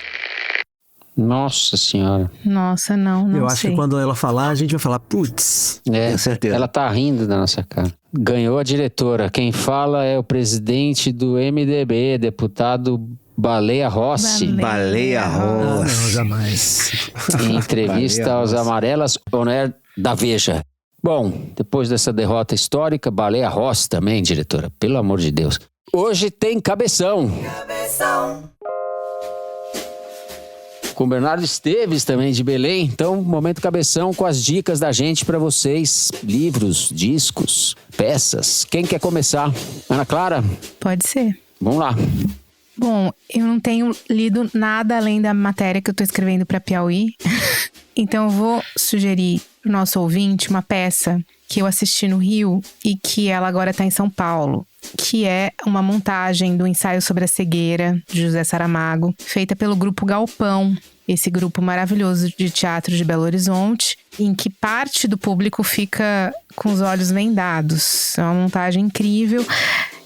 Nossa Senhora. Nossa, não Eu acho sei. que quando ela falar, a gente vai falar, putz, É, certeza. ela tá rindo da nossa cara. Ganhou a diretora. Quem fala é o presidente do MDB, deputado Baleia Rossi. Baleia não, Rossi. jamais. Em entrevista Baleia aos Rossi. Amarelas, Oner da Veja. Bom, depois dessa derrota histórica, Baleia Rossi também, diretora, pelo amor de Deus. Hoje tem Cabeção. Com Bernardo Esteves também de Belém. Então, momento Cabeção com as dicas da gente para vocês. Livros, discos, peças. Quem quer começar? Ana Clara? Pode ser. Vamos lá. Bom, eu não tenho lido nada além da matéria que eu tô escrevendo para Piauí. Então eu vou sugerir pro nosso ouvinte uma peça que eu assisti no Rio e que ela agora está em São Paulo, que é uma montagem do ensaio sobre a cegueira de José Saramago, feita pelo grupo Galpão, esse grupo maravilhoso de teatro de Belo Horizonte, em que parte do público fica com os olhos vendados. É uma montagem incrível.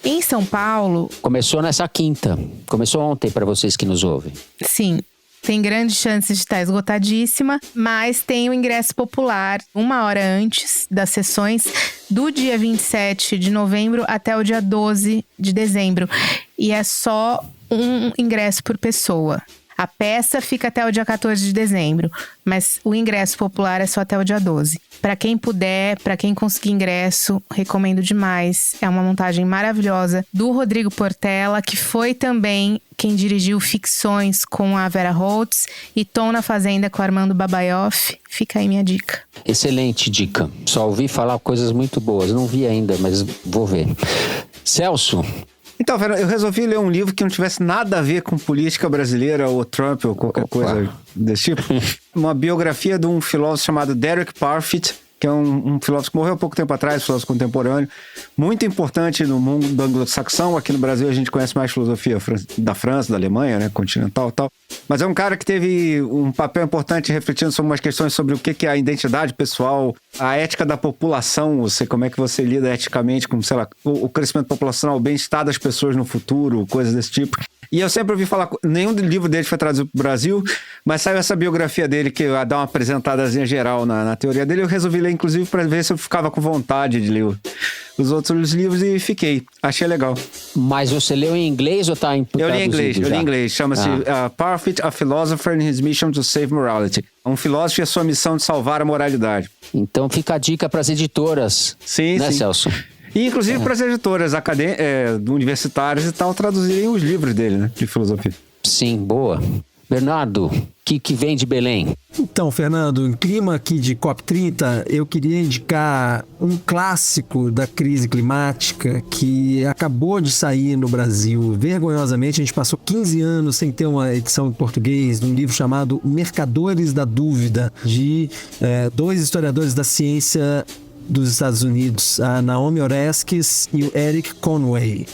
Em São Paulo... Começou nessa quinta. Começou ontem para vocês que nos ouvem. Sim. Tem grandes chances de estar esgotadíssima, mas tem o ingresso popular 1 hora antes das sessões, do dia 27 de novembro até o dia 12 de dezembro. E é só um ingresso por pessoa. A peça fica até o dia 14 de dezembro, mas o ingresso popular é só até o dia 12. Para quem puder, para quem conseguir ingresso, recomendo demais. É uma montagem maravilhosa do Rodrigo Portela, que foi também quem dirigiu Ficções com a Vera Holtz e Tom na Fazenda com Armando Babaioff. Fica aí minha dica. Excelente dica. Só ouvi falar coisas muito boas. Não vi ainda, mas vou ver. Celso. Então, Vera, eu resolvi ler um livro que não tivesse nada a ver com política brasileira ou Trump ou qualquer coisa desse tipo. Uma biografia de um filósofo chamado Derek Parfit, que é um filósofo que morreu há pouco tempo atrás, filósofo contemporâneo, muito importante no mundo anglo-saxão. Aqui no Brasil a gente conhece mais filosofia da França, da Alemanha, né, continental e tal. Mas é um cara que teve um papel importante refletindo sobre umas questões sobre o que é a identidade pessoal, a ética da população, como é que você lida eticamente com, sei lá, o crescimento populacional, o bem-estar das pessoas no futuro, coisas desse tipo. E eu sempre ouvi falar, nenhum livro dele foi traduzido para o Brasil, mas saiu essa biografia dele que dá uma apresentadazinha geral na teoria dele. Eu resolvi ler, inclusive, para ver se eu ficava com vontade de ler os outros livros e fiquei. Achei legal. Mas você leu em inglês ou tá em Eu li em inglês. Chama-se Parfit, a Philosopher and His Mission to Save Morality. Um filósofo e a sua missão de salvar a moralidade. Então fica a dica para as editoras. Sim, né, sim. Celso? E inclusive para as editoras universitárias e tal, traduzirem os livros dele, né, de filosofia. Sim, boa. Bernardo, que vem de Belém? Então, Fernando, em clima aqui de COP30, eu queria indicar um clássico da crise climática que acabou de sair no Brasil. Vergonhosamente, a gente passou 15 anos sem ter uma edição em português de um livro chamado Mercadores da Dúvida, de dois historiadores da ciência dos Estados Unidos, a Naomi Oreskes e o Eric Conway.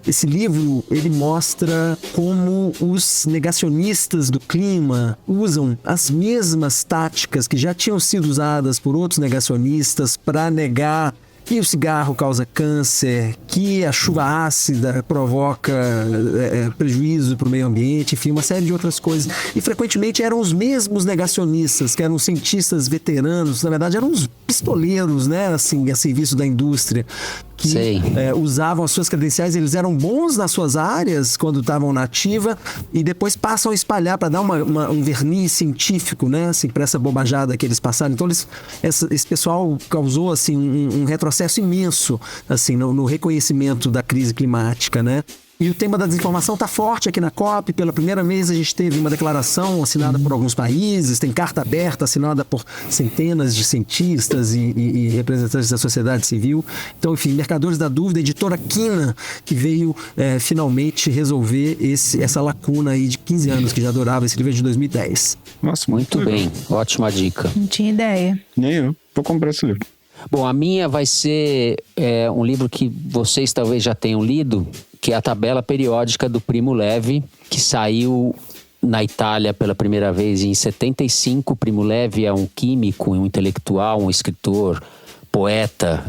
Esse livro, ele mostra como os negacionistas do clima usam as mesmas táticas que já tinham sido usadas por outros negacionistas para negar que o cigarro causa câncer, que a chuva ácida provoca prejuízo para o meio ambiente, enfim, uma série de outras coisas. E frequentemente eram os mesmos negacionistas, que eram cientistas veteranos, na verdade eram os pistoleiros, né, assim, a serviço da indústria, que usavam as suas credenciais. Eles eram bons nas suas áreas quando estavam na ativa e depois passam a espalhar para dar um verniz científico, né, assim, para essa bobajada que eles passaram. Então esse pessoal causou assim, um retrocesso imenso assim, no reconhecimento da crise climática, né? E o tema da desinformação está forte aqui na COP. Pela primeira vez a gente teve uma declaração assinada por alguns países, tem carta aberta assinada por centenas de cientistas e representantes da sociedade civil. Então, enfim, Mercadores da Dúvida, editora Quina, que veio finalmente resolver essa lacuna aí de 15 anos, que já adorava esse livro de 2010. Nossa, muito bem, ótima dica. Não tinha ideia. Nem eu, vou comprar esse livro. Bom, a minha vai ser um livro que vocês talvez já tenham lido, que é a Tabela Periódica do Primo Levi, que saiu na Itália pela primeira vez em 75. Primo Levi é um químico, um intelectual, um escritor, poeta.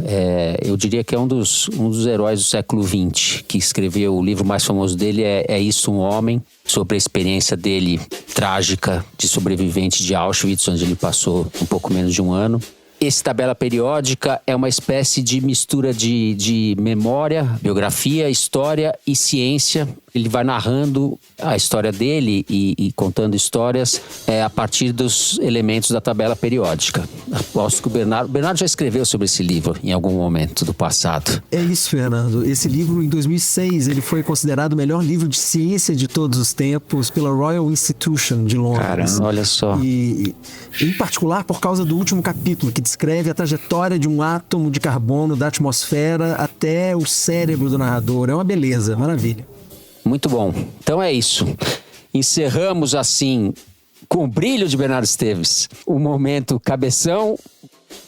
Eu diria que é um dos heróis do século XX, que escreveu o livro mais famoso dele, É Isso, um Homem, sobre a experiência dele trágica de sobrevivente de Auschwitz, onde ele passou um pouco menos de um ano. Esse Tabela Periódica é uma espécie de mistura de memória, biografia, história e ciência. Ele vai narrando a história dele e contando histórias a partir dos elementos da tabela periódica. Aposto que o Bernardo já escreveu sobre esse livro em algum momento do passado. É isso, Fernando. Esse livro, em 2006, ele foi considerado o melhor livro de ciência de todos os tempos pela Royal Institution de Londres. Caramba, olha só. E em particular por causa do último capítulo, que descreve a trajetória de um átomo de carbono da atmosfera até o cérebro do narrador. É uma beleza, maravilha. Muito bom. Então é isso. Encerramos assim, com o brilho de Bernardo Esteves, o momento cabeção.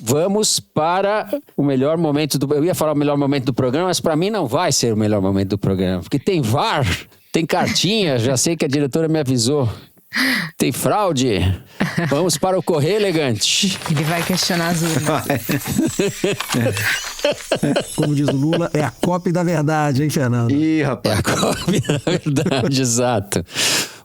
Vamos para o melhor momento Eu ia falar o melhor momento do programa, mas para mim não vai ser o melhor momento do programa, porque tem VAR, tem cartinha, já sei que a diretora me avisou. Tem fraude. Vamos para o Correio Elegante. Ele vai questionar as urnas. Como diz o Lula, é a cópia da verdade, hein, Fernando? Ih, rapaz. É a cópia da verdade, exato.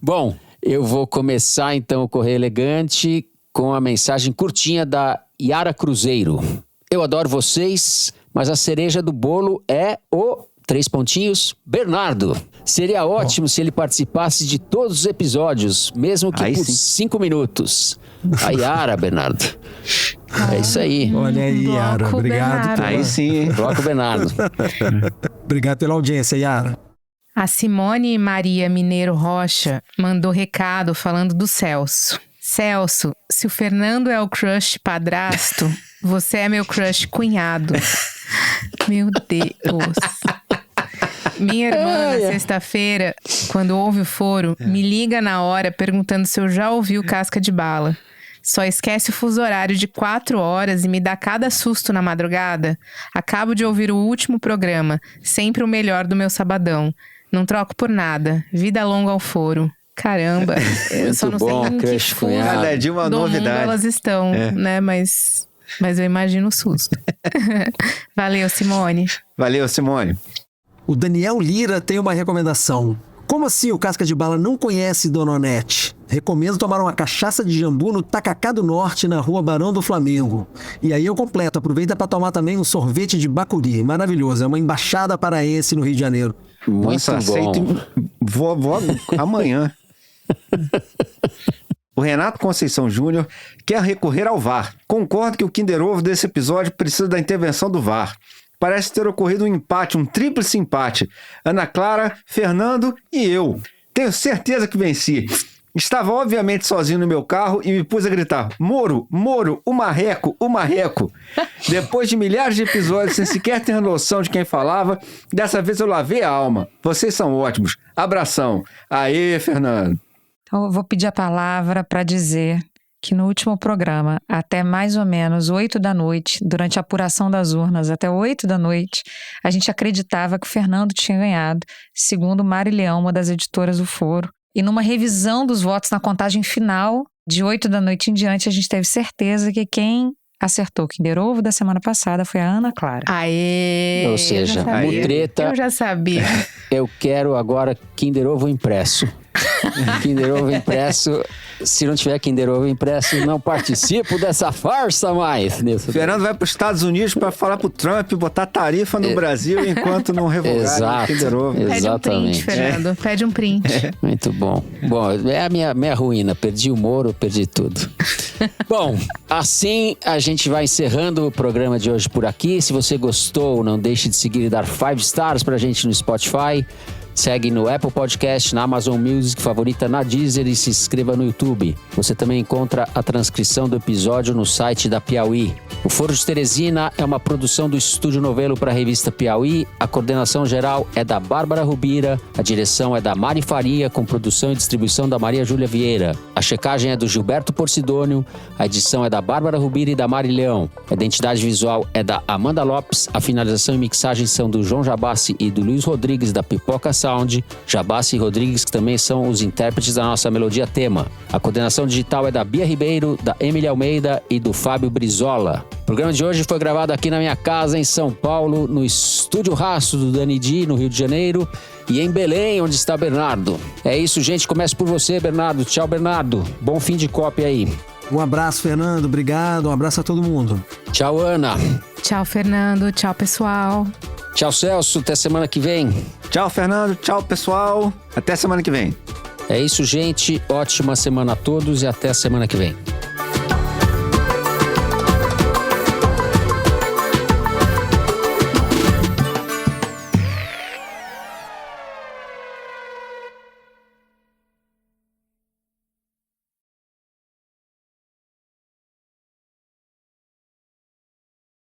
Bom, eu vou começar então o Correio Elegante com a mensagem curtinha da Yara Cruzeiro. Eu adoro vocês, mas a cereja do bolo é o 3 pontinhos, Bernardo. Seria ótimo se ele participasse de todos os episódios, mesmo que Aí por sim. 5 minutos. A Yara, Bernardo. É isso aí. Olha aí, Yara. Bloco Obrigado. Bernardo. Aí sim, hein? Bloco Bernardo. Obrigado pela audiência, Yara. A Simone Maria Mineiro Rocha mandou recado falando do Celso. Celso, se o Fernando é o crush padrasto, você é meu crush cunhado. Meu Deus. Minha irmã, na sexta-feira, quando ouve o foro, me liga na hora perguntando se eu já ouvi o Casca de Bala. Só esquece o fuso horário de 4 horas e me dá cada susto na madrugada. Acabo de ouvir o último programa, sempre o melhor do meu sabadão. Não troco por nada. Vida longa ao foro. Caramba, eu só não sei bom, em que crush fuso cunhado. Cada dia uma do mundo novidade. elas estão, né? Mas eu imagino o susto. Valeu, Simone. Valeu, Simone. O Daniel Lira tem uma recomendação. Como assim o Casca de Bala não conhece Dona Onete? Recomendo tomar uma cachaça de jambu no Tacacá do Norte, na rua Barão do Flamengo. E aí eu completo, aproveita para tomar também um sorvete de bacuri. Maravilhoso, é uma embaixada paraense no Rio de Janeiro. Muito Nossa, bom. aceito. Vou amanhã. O Renato Conceição Júnior quer recorrer ao VAR. Concordo que o Kinder Ovo desse episódio precisa da intervenção do VAR. Parece ter ocorrido um empate, um tríplice empate. Ana Clara, Fernando e eu. Tenho certeza que venci. Estava obviamente sozinho no meu carro e me pus a gritar: Moro, Moro, o marreco, o marreco. Depois de milhares de episódios sem sequer ter noção de quem falava, dessa vez eu lavei a alma. Vocês são ótimos. Abração. Aê, Fernando. Então, eu vou pedir a palavra para dizer que no último programa, até mais ou menos 8 da noite, durante a apuração das urnas, até 8 da noite, a gente acreditava que o Fernando tinha ganhado, segundo Mari Leão, uma das editoras do Foro. E numa revisão dos votos na contagem final, de 8 da noite em diante, a gente teve certeza que quem acertou o Kinder Ovo da semana passada foi a Ana Clara. Aê! Ou seja, eu já sabia. mutreta. Eu já sabia. Eu quero agora Kinder Ovo impresso. Kinder Ovo impresso. Se não tiver Kinder Ovo impresso, não participo dessa farsa mais. Fernando vai para os Estados Unidos para falar pro Trump botar tarifa no Brasil enquanto não revogar o Exato. Kinder Ovo. Pede um print, Exatamente. Fernando. Pede um print. Muito bom. Bom, é a minha ruína. Perdi o Moro, perdi tudo. Bom, assim a gente vai encerrando o programa de hoje por aqui. Se você gostou, não deixe de seguir e dar 5 stars pra gente no Spotify. Segue no Apple Podcast, na Amazon Music, favorita na Deezer e se inscreva no YouTube. Você também encontra a transcrição do episódio no site da Piauí. O Foro de Teresina é uma produção do Estúdio Novelo para a revista Piauí. A coordenação geral é da Bárbara Rubira, a direção é da Mari Faria, com produção e distribuição da Maria Júlia Vieira. A checagem é do Gilberto Porcidônio, a edição é da Bárbara Rubira e da Mari Leão. A identidade visual é da Amanda Lopes, a finalização e mixagem são do João Jabassi e do Luiz Rodrigues, da Pipoca Sound, Jabassi e Rodrigues, que também são os intérpretes da nossa melodia tema. A coordenação digital é da Bia Ribeiro, da Emília Almeida e do Fábio Brizola. O programa de hoje foi gravado aqui na minha casa, em São Paulo, no Estúdio Raço do Dani Di, no Rio de Janeiro, e em Belém, onde está Bernardo. É isso, gente. Começo por você, Bernardo. Tchau, Bernardo. Bom fim de cópia aí. Um abraço, Fernando. Obrigado. Um abraço a todo mundo. Tchau, Ana. Tchau, Fernando. Tchau, pessoal. Tchau, Celso. Até semana que vem. Tchau, Fernando. Tchau, pessoal. Até semana que vem. É isso, gente. Ótima semana a todos e até a semana que vem.